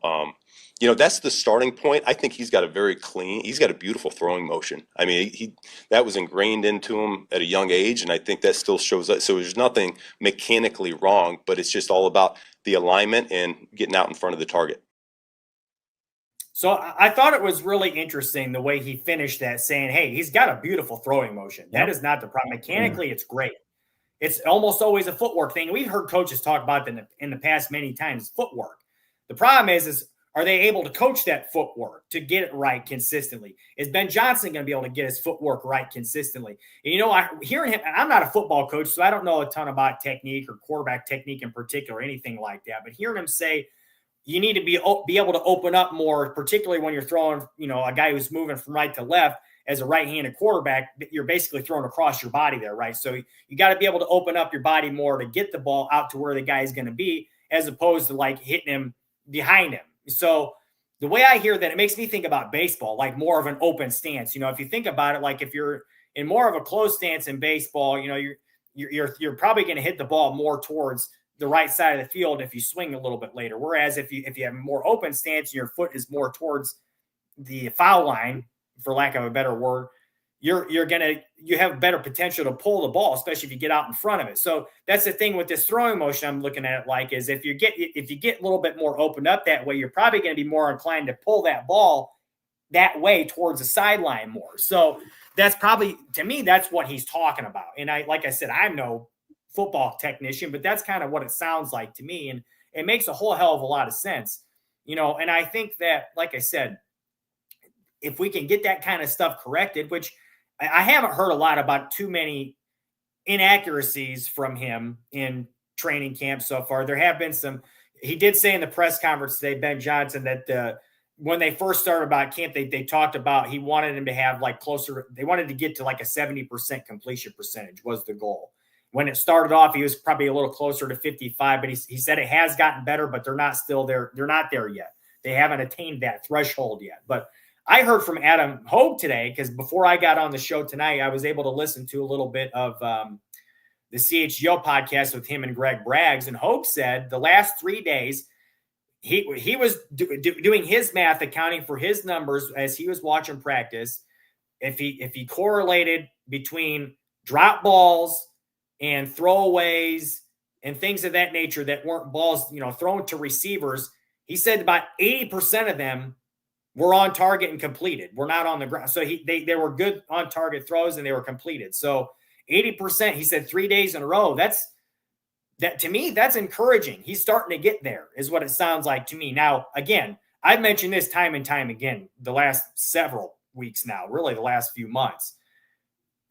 that's the starting point. I think he's got a beautiful throwing motion. I mean, that was ingrained into him at a young age, and I think that still shows up. So there's nothing mechanically wrong, but it's just all about the alignment and getting out in front of the target. So I thought it was really interesting the way he finished that, saying, hey, he's got a beautiful throwing motion. That is not the problem. Mechanically, it's great. It's almost always a footwork thing. We've heard coaches talk about that in the past many times, footwork. The problem is are they able to coach that footwork to get it right consistently? Is Ben Johnson going to be able to get his footwork right consistently? And, hearing him, and I'm not a football coach, so I don't know a ton about technique or quarterback technique in particular, anything like that. But hearing him say, you need to be able to open up more, particularly when you're throwing, a guy who's moving from right to left as a right-handed quarterback, you're basically throwing across your body there, right? So you got to be able to open up your body more to get the ball out to where the guy's going to be, as opposed to like hitting him behind him. So the way I hear that, it makes me think about baseball, like more of an open stance. If you think about it, like if you're in more of a closed stance in baseball, you're probably going to hit the ball more towards the right side of the field if you swing a little bit later. Whereas if you have a more open stance and your foot is more towards the foul line, for lack of a better word, you have better potential to pull the ball, especially if you get out in front of it. So that's the thing with this throwing motion. I'm looking at it like is if you get a little bit more opened up that way, you're probably going to be more inclined to pull that ball that way towards the sideline more. So that's probably, to me, that's what he's talking about. And like I said, I'm no football technician, but that's kind of what it sounds like to me. And it makes a whole hell of a lot of sense, and I think that, like I said, if we can get that kind of stuff corrected, which I haven't heard a lot about too many inaccuracies from him in training camp so far. There have been some, he did say in the press conference today, Ben Johnson, that when they first started about camp, they talked about he wanted him to have like closer. They wanted to get to like a 70% completion percentage was the goal. When it started off, he was probably a little closer to 55, but he said it has gotten better, but they're not still there. They're not there yet. They haven't attained that threshold yet. But I heard from Adam Hogue today, because before I got on the show tonight, I was able to listen to a little bit of the CHGO podcast with him and Greg Braggs. And Hogue said the last 3 days, he was doing his math, accounting for his numbers as he was watching practice. If he correlated between drop balls and throwaways and things of that nature that weren't balls, thrown to receivers, he said about 80% of them were on target and completed. We're not on the ground. So they were good on target throws and they were completed. So 80%, he said 3 days in a row. That to me, that's encouraging. He's starting to get there is what it sounds like to me. Now, again, I've mentioned this time and time again, the last several weeks now, really the last few months.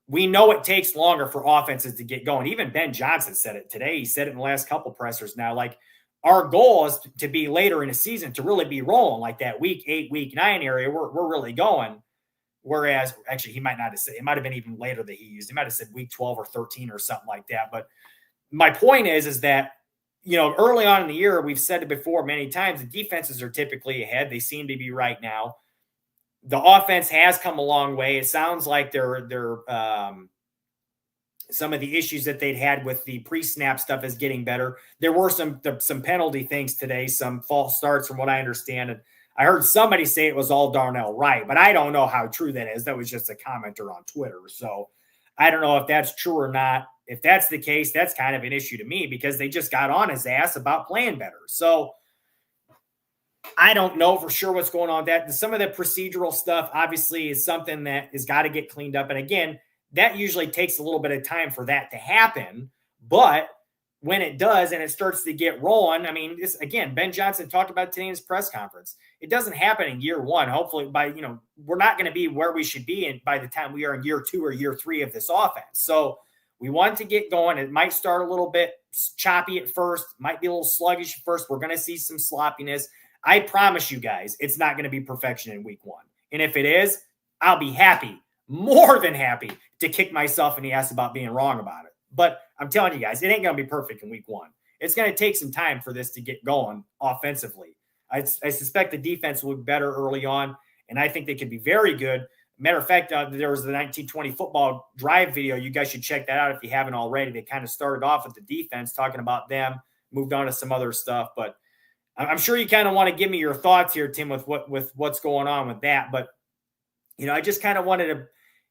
We know it takes longer for offenses to get going. Even Ben Johnson said it today. He said it in the last couple pressers now. Like, our goal is to be later in the season, to really be rolling like that week 8, week 9 area. We're really going. Whereas, actually, he might not have said, it might have been even later that he used. He might have said week 12 or 13 or something like that. But my point is that, early on in the year, we've said it before many times, the defenses are typically ahead. They seem to be right now. The offense has come a long way. It sounds like they're some of the issues that they'd had with the pre-snap stuff is getting better. There were some penalty things today, some false starts from what I understand. And I heard somebody say it was all Darnell Wright, but I don't know how true that is. That was just a commenter on Twitter. So I don't know if that's true or not. If that's the case, that's kind of an issue to me because they just got on his ass about playing better. So I don't know for sure what's going on with that. Some of the procedural stuff obviously is something that has got to get cleaned up. And again, that usually takes a little bit of time for that to happen. But when it does and it starts to get rolling, I mean, this again, Ben Johnson talked about today in his press conference. It doesn't happen in year one. Hopefully we're not going to be where we should be by the time we are in year 2 or year 3 of this offense. So we want to get going. It might start a little bit choppy at first, might be a little sluggish at first. We're going to see some sloppiness. I promise you guys, it's not going to be perfection in week 1. And if it is, I'll be happy, more than happy, to kick myself in the ass about being wrong about it. But I'm telling you guys, it ain't going to be perfect in week 1. It's going to take some time for this to get going offensively. I suspect the defense will be better early on, and I think they could be very good. Matter of fact, there was the 1920 football drive video. You guys should check that out if you haven't already. They kind of started off with the defense, talking about them, moved on to some other stuff. But I'm sure you kind of want to give me your thoughts here, Tim, with what's going on with that. But, I just kind of wanted to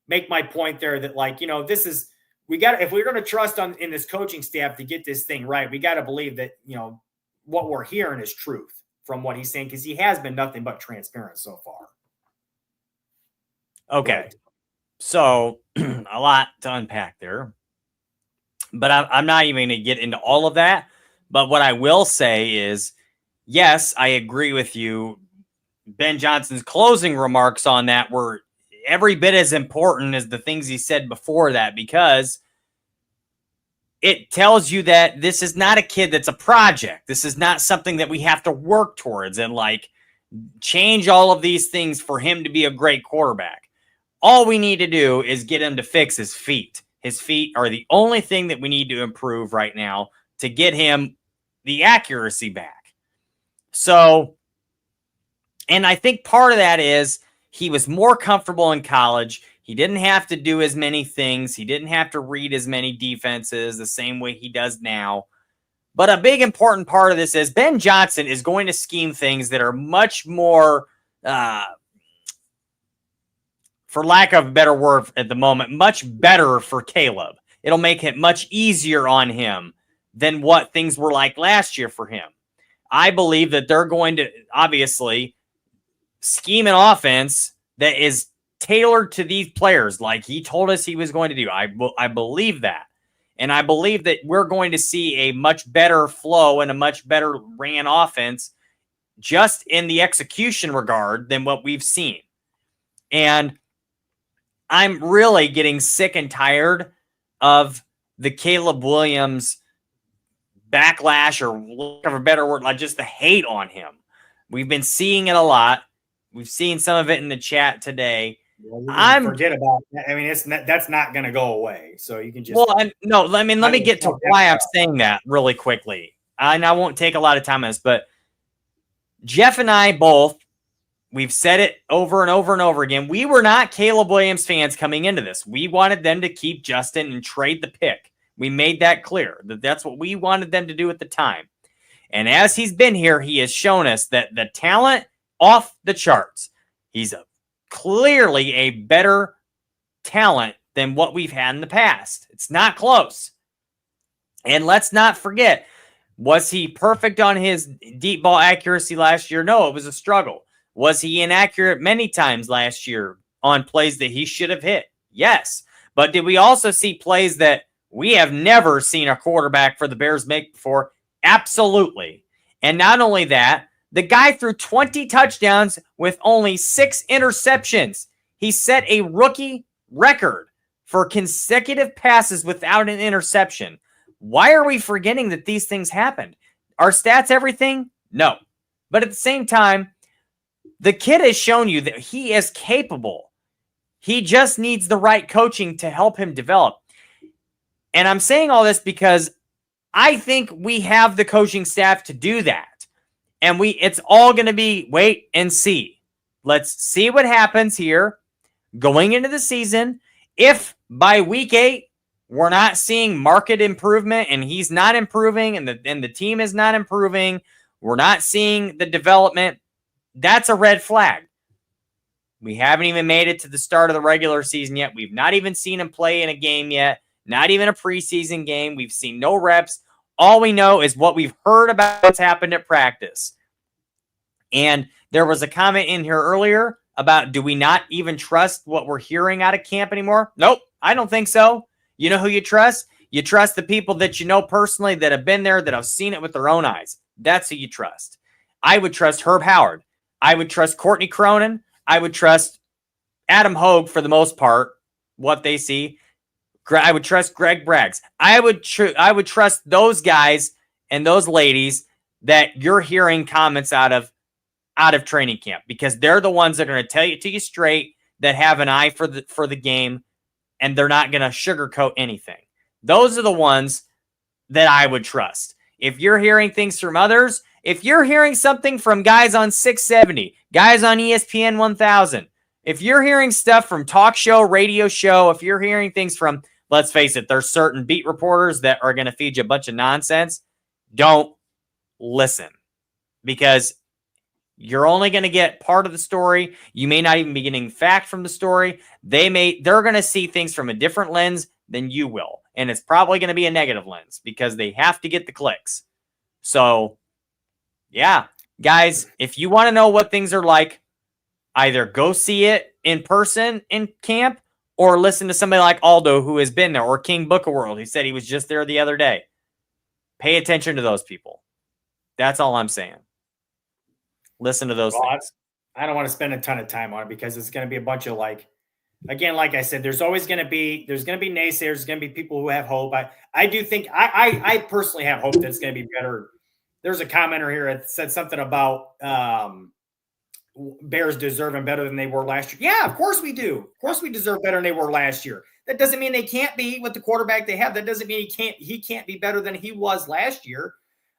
make my point there that, this is – if we're going to trust in this coaching staff to get this thing right, we got to believe that, what we're hearing is truth from what he's saying, because he has been nothing but transparent so far. Okay. Right. So a lot to unpack there, but I'm not even going to get into all of that. But what I will say is, yes, I agree with you. Ben Johnson's closing remarks on that were every bit as important as the things he said before that, because it tells you that this is not a kid that's a project. This is not something that we have to work towards and change all of these things for him to be a great quarterback. All we need to do is get him to fix his feet. His feet are the only thing that we need to improve right now to get him the accuracy back. So, and I think part of that is he was more comfortable in college. He didn't have to do as many things. He didn't have to read as many defenses the same way he does now. But a big important part of this is Ben Johnson is going to scheme things that are much more, for lack of a better word at the moment, much better for Caleb. It'll make it much easier on him than what things were like last year for him. I believe that they're going to obviously scheme an offense that is tailored to these players like he told us he was going to do. I believe that. And I believe that we're going to see a much better flow and a much better ran offense just in the execution regard than what we've seen. And I'm really getting sick and tired of the Caleb Williams backlash, or lack of a better word, just the hate on him. We've been seeing it a lot. We've seen some of it in the chat today. Forget about that. I mean, that's not going to go away. So you can just let me get to why I'm saying that really quickly. And I won't take a lot of time on this, but Jeff and I both, we've said it over and over and over again. We were not Caleb Williams fans coming into this. We wanted them to keep Justin and trade the pick. We made that clear. That's what we wanted them to do at the time. And as he's been here, he has shown us that the talent off the charts. He's clearly a better talent than what we've had in the past. It's not close. And let's not forget, was he perfect on his deep ball accuracy last year? No, it was a struggle. Was he inaccurate many times last year on plays that he should have hit? Yes. But did we also see plays that we have never seen a quarterback for the Bears make before? Absolutely. And not only that, the guy threw 20 touchdowns with only 6 interceptions. He set a rookie record for consecutive passes without an interception. Why are we forgetting that these things happened? Are stats everything? No. But at the same time, the kid has shown you that he is capable. He just needs the right coaching to help him develop. And I'm saying all this because I think we have the coaching staff to do that. And it's all going to be wait and see. Let's see what happens here going into the season. If by week 8, we're not seeing market improvement and he's not improving and the team is not improving, we're not seeing the development, that's a red flag. We haven't even made it to the start of the regular season yet. We've not even seen him play in a game yet, not even a preseason game. We've seen no reps. All we know is what we've heard about what's happened at practice. And there was a comment in here earlier about, do we not even trust what we're hearing out of camp anymore? Nope, I don't think so. You know who you trust? You trust the people that you know personally that have been there, that have seen it with their own eyes. That's who you trust. I would trust Herb Howard. I would trust Courtney Cronin. I would trust Adam Hogue for the most part, what they see. I would trust Greg Braggs. I would trust those guys and those ladies that you're hearing comments out of training camp, because they're the ones that are going to tell you to you straight, that have an eye for the game, and they're not going to sugarcoat anything. Those are the ones that I would trust. If you're hearing things from others, if you're hearing something from guys on 670, guys on ESPN 1000, if you're hearing stuff from talk show, radio show, if you're hearing things from, let's face it, there's certain beat reporters that are going to feed you a bunch of nonsense, don't listen, because you're only going to get part of the story. You may not even be getting fact from the story. They're going to see things from a different lens than you will. And it's probably going to be a negative lens because they have to get the clicks. So, yeah, guys, if you want to know what things are like, either go see it in person in camp or listen to somebody like Aldo who has been there, or King Book of World. He said he was just there the other day. Pay attention to those people. That's all I'm saying. Listen to those things. I don't want to spend a ton of time on it because it's going to be a bunch of like I said, there's going to be naysayers. There's going to be people who have hope. I do think I personally have hope that it's going to be better. There's a commenter here that said something about Bears deserving better than they were last year. Yeah, of course we do. Of course we deserve better than they were last year. That doesn't mean they can't be with the quarterback they have. That doesn't mean he can't be better than he was last year.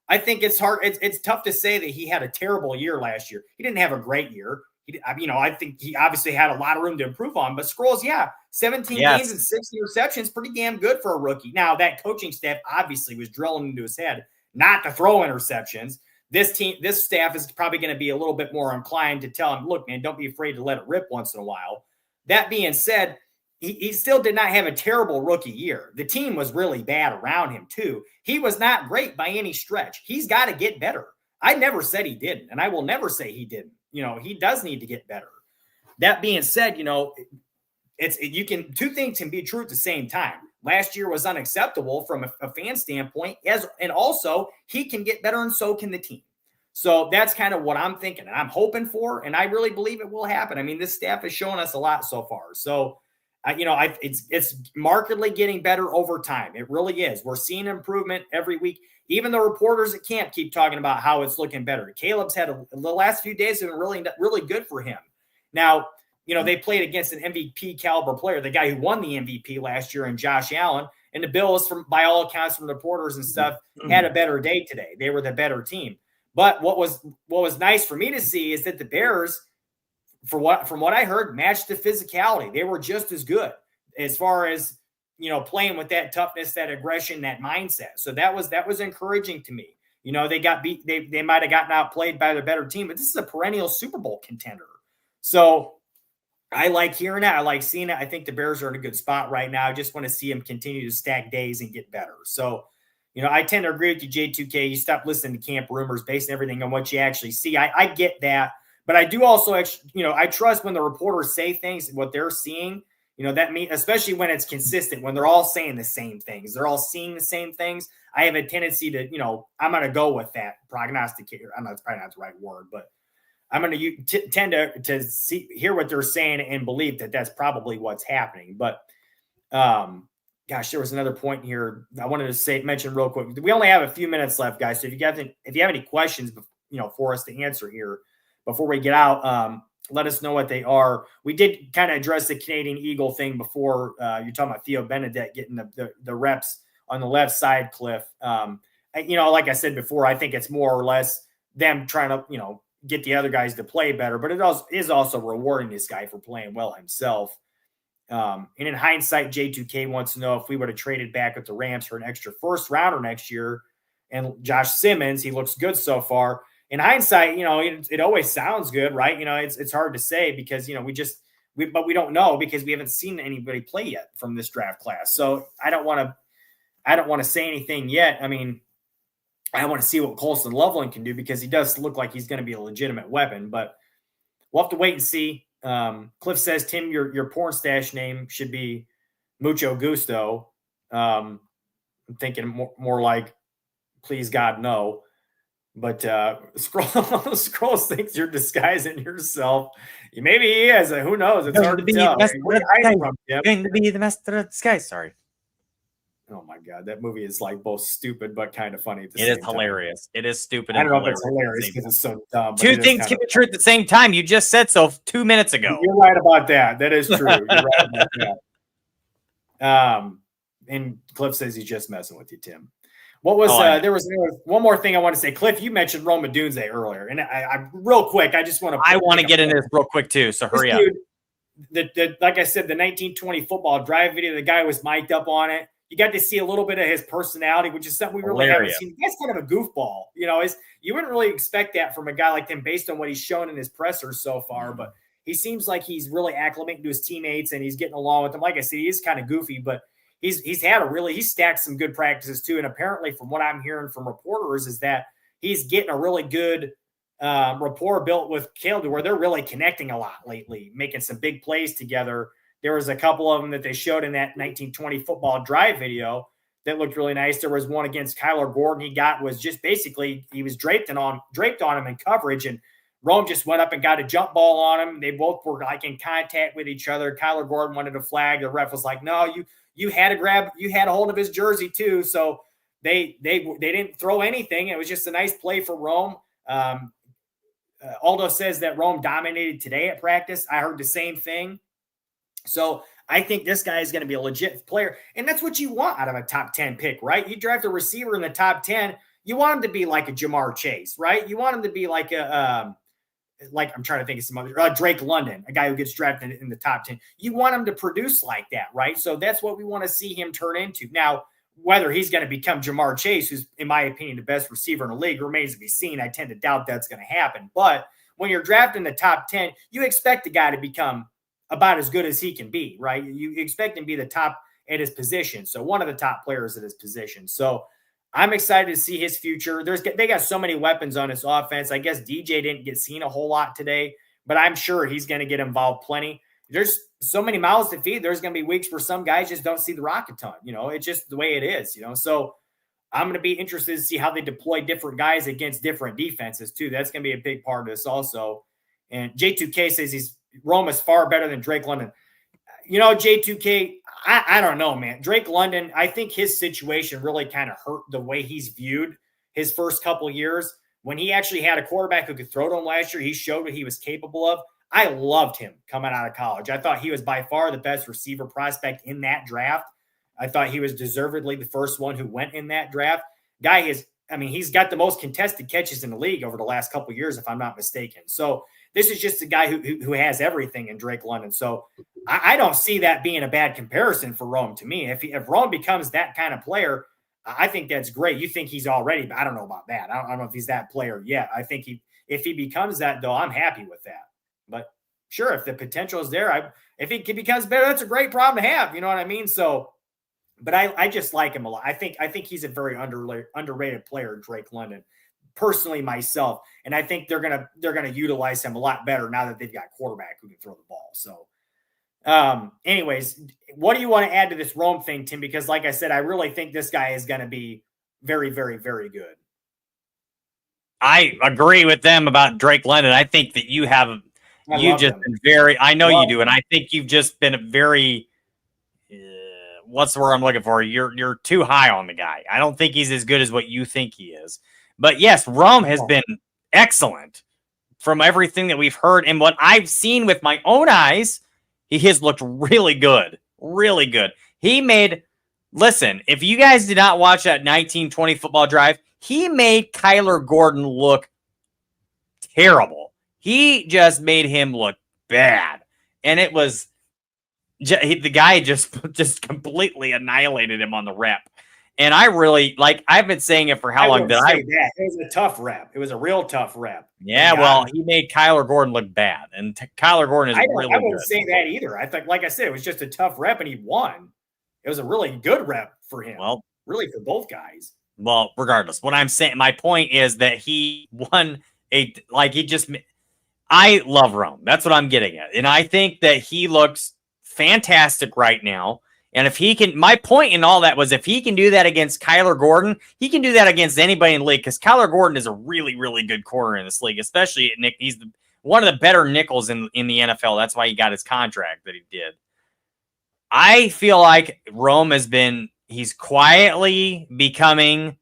I think it's hard. It's tough to say that he had a terrible year last year. He didn't have a great year. I think he obviously had a lot of room to improve on. But Sproles, 17 games and 6 interceptions, pretty damn good for a rookie. Now, that coaching staff obviously was drilling into his head not to throw interceptions. This staff is probably going to be a little bit more inclined to tell him, look, man, don't be afraid to let it rip once in a while. That being said, he still did not have a terrible rookie year. The team was really bad around him, too. He was not great by any stretch. He's got to get better. I never said he didn't, and I will never say he didn't. He does need to get better. That being said, two things can be true at the same time. Last year was unacceptable from a fan standpoint, and also he can get better, and so can the team. So that's kind of what I'm thinking, and I'm hoping for, and I really believe it will happen. I mean, this staff has shown us a lot so far. So It's markedly getting better over time. It really is. We're seeing improvement every week. Even the reporters at camp keep talking about how it's looking better. Caleb's had the last few days have been really, really good for him. Now, they played against an MVP caliber player, the guy who won the MVP last year, and Josh Allen. And the Bills, by all accounts from the reporters and stuff, had a better day today. They were the better team. But what was nice for me to see is that the Bears, from what I heard, matched the physicality. They were just as good as far as playing with that toughness, that aggression, that mindset. So that was encouraging to me. They got beat. They might have gotten outplayed by the better team, but this is a perennial Super Bowl contender. So I like hearing that. I like seeing it. I think the Bears are in a good spot right now. I just want to see them continue to stack days and get better. So, I tend to agree with you, J2K. You stop listening to camp rumors, basing everything on what you actually see. I get that. But I do also, I trust when the reporters say things, what they're seeing, that means, especially when it's consistent, when they're all saying the same things, they're all seeing the same things. I have a tendency to, I'm going to go with that prognosticator. I know it's probably not the right word, but I'm going to tend to hear what they're saying and believe that that's probably what's happening. But, gosh, there was another point here I wanted to mention real quick. We only have a few minutes left, guys. So if you have any questions, for us to answer here before we get out, let us know what they are. We did kind of address the Canadian Eagle thing before. You're talking about Theo Benedette getting the reps on the left side, Cliff. Like I said before, I think it's more or less them trying to, get the other guys to play better, but it is also rewarding this guy for playing well himself. And in hindsight, J2K wants to know if we would have traded back with the Rams for an extra first rounder next year. And Josh Simmons, he looks good so far. In hindsight, it always sounds good, right? It's hard to say because, but we don't know because we haven't seen anybody play yet from this draft class. So I don't want to say anything yet. I mean, I want to see what Colston Loveland can do because he does look like he's going to be a legitimate weapon, but we'll have to wait and see. Cliff says, Tim, your porn stash name should be Mucho Gusto. I'm thinking more like, please God, no. But Scrolls thinks you're disguising yourself. Maybe he is. Who knows? It's hard to tell. Going to be the master of disguise. Sorry. Oh my God, that movie is like both stupid but kind of funny. It is hilarious. It is stupid. I don't know if it's hilarious because it's so dumb. Two things can be true at the same time. You just said so 2 minutes ago. You're right about that. That is true. You're right about that. And Cliff says he's just messing with you, Tim. What was there was one more thing I want to say. Cliff, you mentioned Rome Odunze earlier, and I real quick, I just want to. I want to get into this real quick too. So hurry up. Like I said, the 1920 football drive video. The guy was mic'd up on it. You got to see a little bit of his personality, which is something we really haven't seen. That's kind of a goofball. You wouldn't really expect that from a guy like him based on what he's shown in his pressers so far. But he seems like he's really acclimating to his teammates and he's getting along with them. Like I said, he is kind of goofy, but he's stacked some good practices too. And apparently from what I'm hearing from reporters is that he's getting a really good rapport built with Caleb where they're really connecting a lot lately, making some big plays together. There was a couple of them that they showed in that 1920 football drive video that looked really nice. There was one against Kyler Gordon. Was just basically he was draped on him in coverage, and Rome just went up and got a jump ball on him. They both were like in contact with each other. Kyler Gordon wanted a flag. The ref was like, "No, you had a hold of his jersey too." So they didn't throw anything. It was just a nice play for Rome. Aldo says that Rome dominated today at practice. I heard the same thing. So I think this guy is going to be a legit player. And that's what you want out of a top 10 pick, right? You draft a receiver in the top 10. You want him to be like a Jamar Chase, right? You want him to be like I'm trying to think of some other, Drake London, a guy who gets drafted in the top 10. You want him to produce like that, right? So that's what we want to see him turn into. Now, whether he's going to become Jamar Chase, who's, in my opinion, the best receiver in the league, remains to be seen. I tend to doubt that's going to happen. But when you're drafting the top 10, you expect the guy to become about as good as he can be, right? You expect him to be the top at his position. So one of the top players at his position. So I'm excited to see his future. They got so many weapons on his offense. I guess DJ didn't get seen a whole lot today, but I'm sure he's going to get involved plenty. There's so many mouths to feed. There's going to be weeks where some guys just don't see the rock a ton. It's just the way it is, So I'm going to be interested to see how they deploy different guys against different defenses too. That's going to be a big part of this also. And J2K says Rome is far better than Drake London. J2K, I don't know, man. Drake London, I think his situation really kind of hurt the way he's viewed his first couple years. When he actually had a quarterback who could throw to him last year, he showed what he was capable of. I loved him coming out of college. I thought he was by far the best receiver prospect in that draft. I thought he was deservedly the first one who went in that draft. He's got the most contested catches in the league over the last couple of years, if I'm not mistaken. So this is just a guy who has everything in Drake London. So I don't see that being a bad comparison for Rome to me. If Rome becomes that kind of player, I think that's great. You think he's already, but I don't know about that. I don't know if he's that player yet. I think if he becomes that, though, I'm happy with that. But sure, if the potential is there, if he becomes better, that's a great problem to have. You know what I mean? So, but I just like him a lot. I think he's a very underrated player, Drake London, personally myself. And I think they're gonna utilize him a lot better now that they've got a quarterback who can throw the ball. So, anyways, what do you want to add to this Rome thing, Tim? Because like I said, I really think this guy is going to be very, very, very good. I agree with them about Drake London. I think that I know you do. And I think you've just been a very, what's the word I'm looking for? You're too high on the guy. I don't think he's as good as what you think he is. But yes, Rome has been excellent from everything that we've heard. And what I've seen with my own eyes, he has looked really good. Really good. Listen, if you guys did not watch that 1920 football drive, he made Kyler Gordon look terrible. He just made him look bad. And it was the guy just completely annihilated him on the rep. And I really, I've been saying it for how long that it was a tough rep. It was a real tough rep. Yeah, well, he made Kyler Gordon look bad. And Kyler Gordon is really good. I wouldn't say that either. I think, like I said, it was just a tough rep and he won. It was a really good rep for him. Well, really for both guys. Well, regardless, what I'm saying, my point is that he won I love Rome. That's what I'm getting at. And I think that he looks fantastic right now. And if he can, my point in all that was if he can do that against Kyler Gordon, he can do that against anybody in the league because Kyler Gordon is a really, really good corner in this league, especially Nick. He's one of the better nickels in the NFL. That's why he got his contract that he did. I feel like Rome he's quietly becoming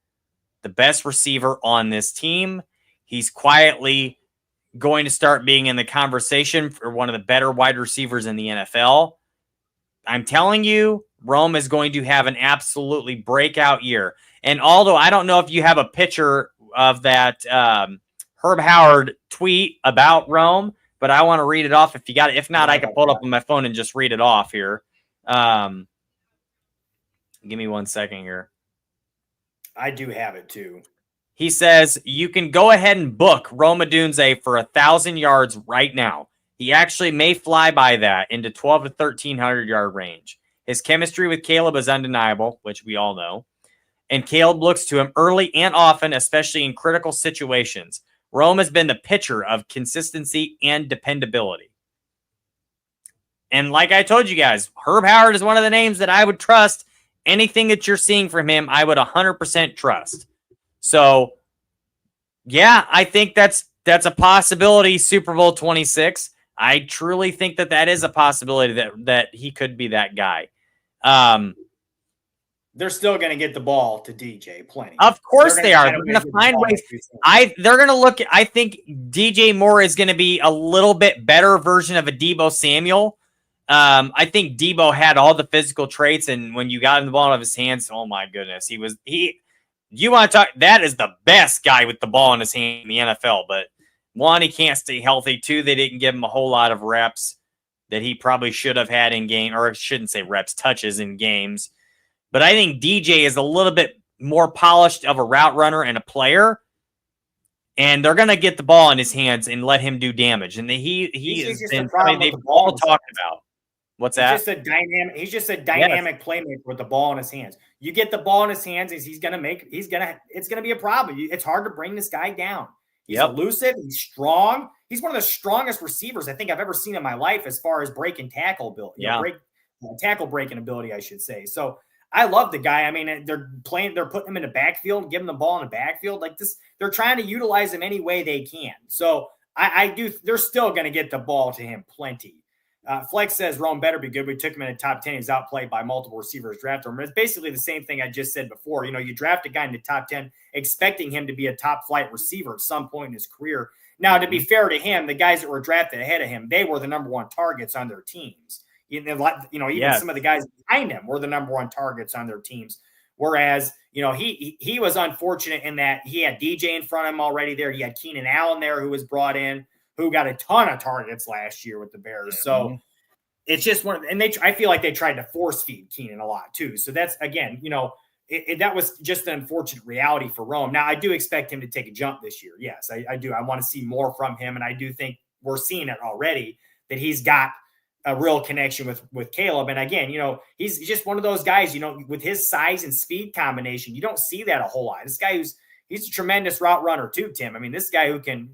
the best receiver on this team. He's quietly going to start being in the conversation for one of the better wide receivers in the NFL. I'm telling you, Rome is going to have an absolutely breakout year. And although I don't know if you have a picture of that Herb Howard tweet about Rome, but I want to read it off if you got it. If not, I can pull it up on my phone and just read it off here. Give me 1 second here. I do have it too. He says, you can go ahead and book Rome Odunze for 1,000 yards right now. He actually may fly by that into 12 to 1,300 yard range. His chemistry with Caleb is undeniable, which we all know. And Caleb looks to him early and often, especially in critical situations. Rome has been the pitcher of consistency and dependability. And like I told you guys, Herb Howard is one of the names that I would trust. Anything that you're seeing from him, I would 100% trust. So, yeah, I think that's a possibility, Super Bowl 26. I truly think that is a possibility that he could be that guy. They're still going to get the ball to DJ plenty. Of course they are. They're going to find ways. They're going to look. I think DJ Moore is going to be a little bit better version of a Deebo Samuel. I think Deebo had all the physical traits, and when you got him the ball out of his hands, oh my goodness, you want to talk, that is the best guy with the ball in his hand in the NFL. But one, he can't stay healthy. Two, they didn't give him a whole lot of reps that he probably should have had in game, or I shouldn't say reps, touches in games. But I think DJ is a little bit more polished of a route runner and a player. And they're going to get the ball in his hands and let him do damage. And he has been they've all talked about. What's that? He's just a dynamic playmaker with the ball in his hands. You get the ball in his hands, it's going to be a problem. It's hard to bring this guy down. He's elusive. He's strong. He's one of the strongest receivers I think I've ever seen in my life as far as breaking tackle ability. Tackle breaking ability, I should say. So I love the guy. I mean, they're putting him in the backfield, giving the ball in the backfield like this. They're trying to utilize him any way they can. So I do. They're still going to get the ball to him plenty. Flex says Rome better be good. We took him in the top 10. He's outplayed by multiple receivers drafted him. It's basically the same thing I just said before. You draft a guy in the top 10 expecting him to be a top flight receiver at some point in his career. Now, to be fair to him, the guys that were drafted ahead of him, they were the number one targets on their teams. Even some of the guys behind him were the number one targets on their teams. Whereas, he was unfortunate in that he had DJ in front of him already there. He had Keenan Allen there who was brought in, who got a ton of targets last year with the Bears. So it's just I feel like they tried to force feed Keenan a lot too. So that's, again, that was just an unfortunate reality for Rome. Now, I do expect him to take a jump this year. Yes, I do. I want to see more from him. And I do think we're seeing it already, that he's got a real connection with Caleb. And again, he's just one of those guys, with his size and speed combination, you don't see that a whole lot. This guy he's a tremendous route runner too, Tim. I mean, this guy who can,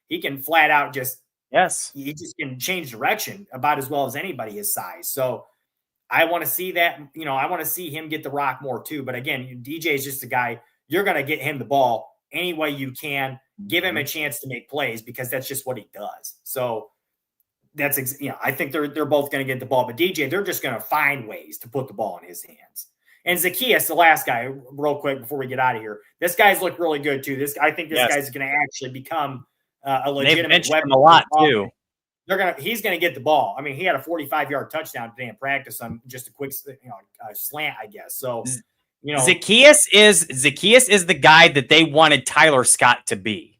he can flat out he just can change direction about as well as anybody his size. So I want to see that, I want to see him get the rock more too. But again, DJ is just a guy, you're going to get him the ball any way you can, give him a chance to make plays, because that's just what he does. So that's, I think they're both going to get the ball, but DJ, they're just going to find ways to put the ball in his hands. And Zacchaeus, the last guy, real quick before we get out of here, this guy's looked really good too. I think this guy's going to actually become a legitimate weapon a lot too. He's going to get the ball. I mean, he had a 45-yard touchdown today in practice on just a quick, slant, I guess. So, Zacchaeus is the guy that they wanted Tyler Scott to be,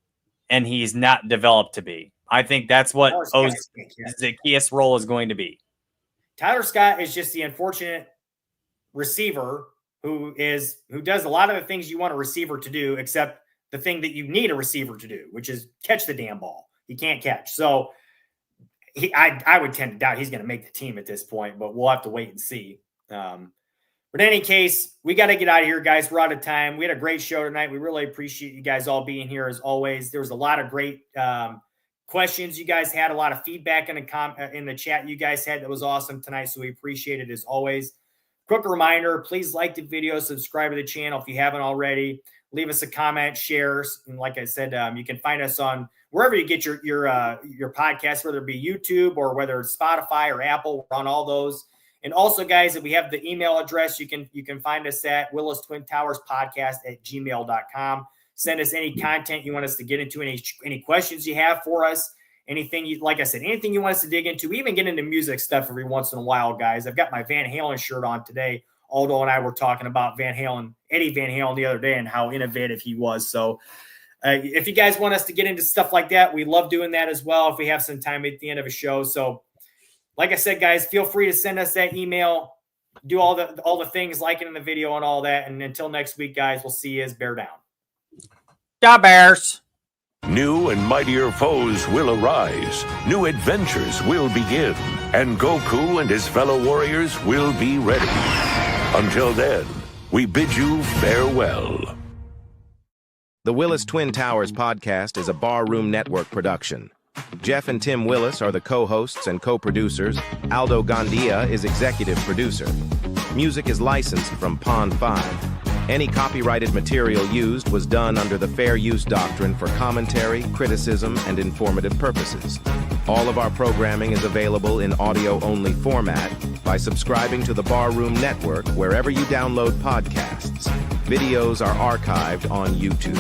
and he's not developed to be. I think that's what Zacchaeus' role is going to be. Tyler Scott is just the unfortunate receiver who does a lot of the things you want a receiver to do, except the thing that you need a receiver to do, which is catch the damn ball. He can't catch. So I would tend to doubt he's going to make the team at this point, but we'll have to wait and see. But in any case, we got to get out of here, guys. We're out of time. We had a great show tonight. We really appreciate you guys all being here as always. There was a lot of great questions you guys had, a lot of feedback in the chat you guys had that was awesome tonight, so we appreciate it as always. Quick reminder, please like the video, subscribe to the channel if you haven't already. Leave us a comment, shares, and like I said, you can find us on wherever you get your podcast, whether it be YouTube or whether it's Spotify or Apple. We're on all those. And also, guys, if we have the email address, you can find us at Willis Twin Towers Podcast at gmail.com. Send us any content you want us to get into, any questions you have for us, anything you want us to dig into. We even get into music stuff every once in a while, guys. I've got my Van Halen shirt on today. Aldo and I were talking about Eddie Van Halen the other day and how innovative he was. So if you guys want us to get into stuff like that, we love doing that as well if we have some time at the end of a show. So like I said, guys, feel free to send us that email, do all the things like it in the video and all that. And until next week, guys, we'll see you as Bear Down. Da Bears. New and mightier foes will arise, new adventures will begin, and Goku and his fellow warriors will be ready. Until then, we bid you farewell. The Willis Twin Towers podcast is a Barroom Network production. Jeff and Tim Willis are the co-hosts and co-producers. Aldo Gandia is executive producer. Music is licensed from Pond 5. Any copyrighted material used was done under the Fair Use Doctrine for commentary, criticism, and informative purposes. All of our programming is available in audio-only format by subscribing to the Barroom Network wherever you download podcasts. Videos are archived on YouTube.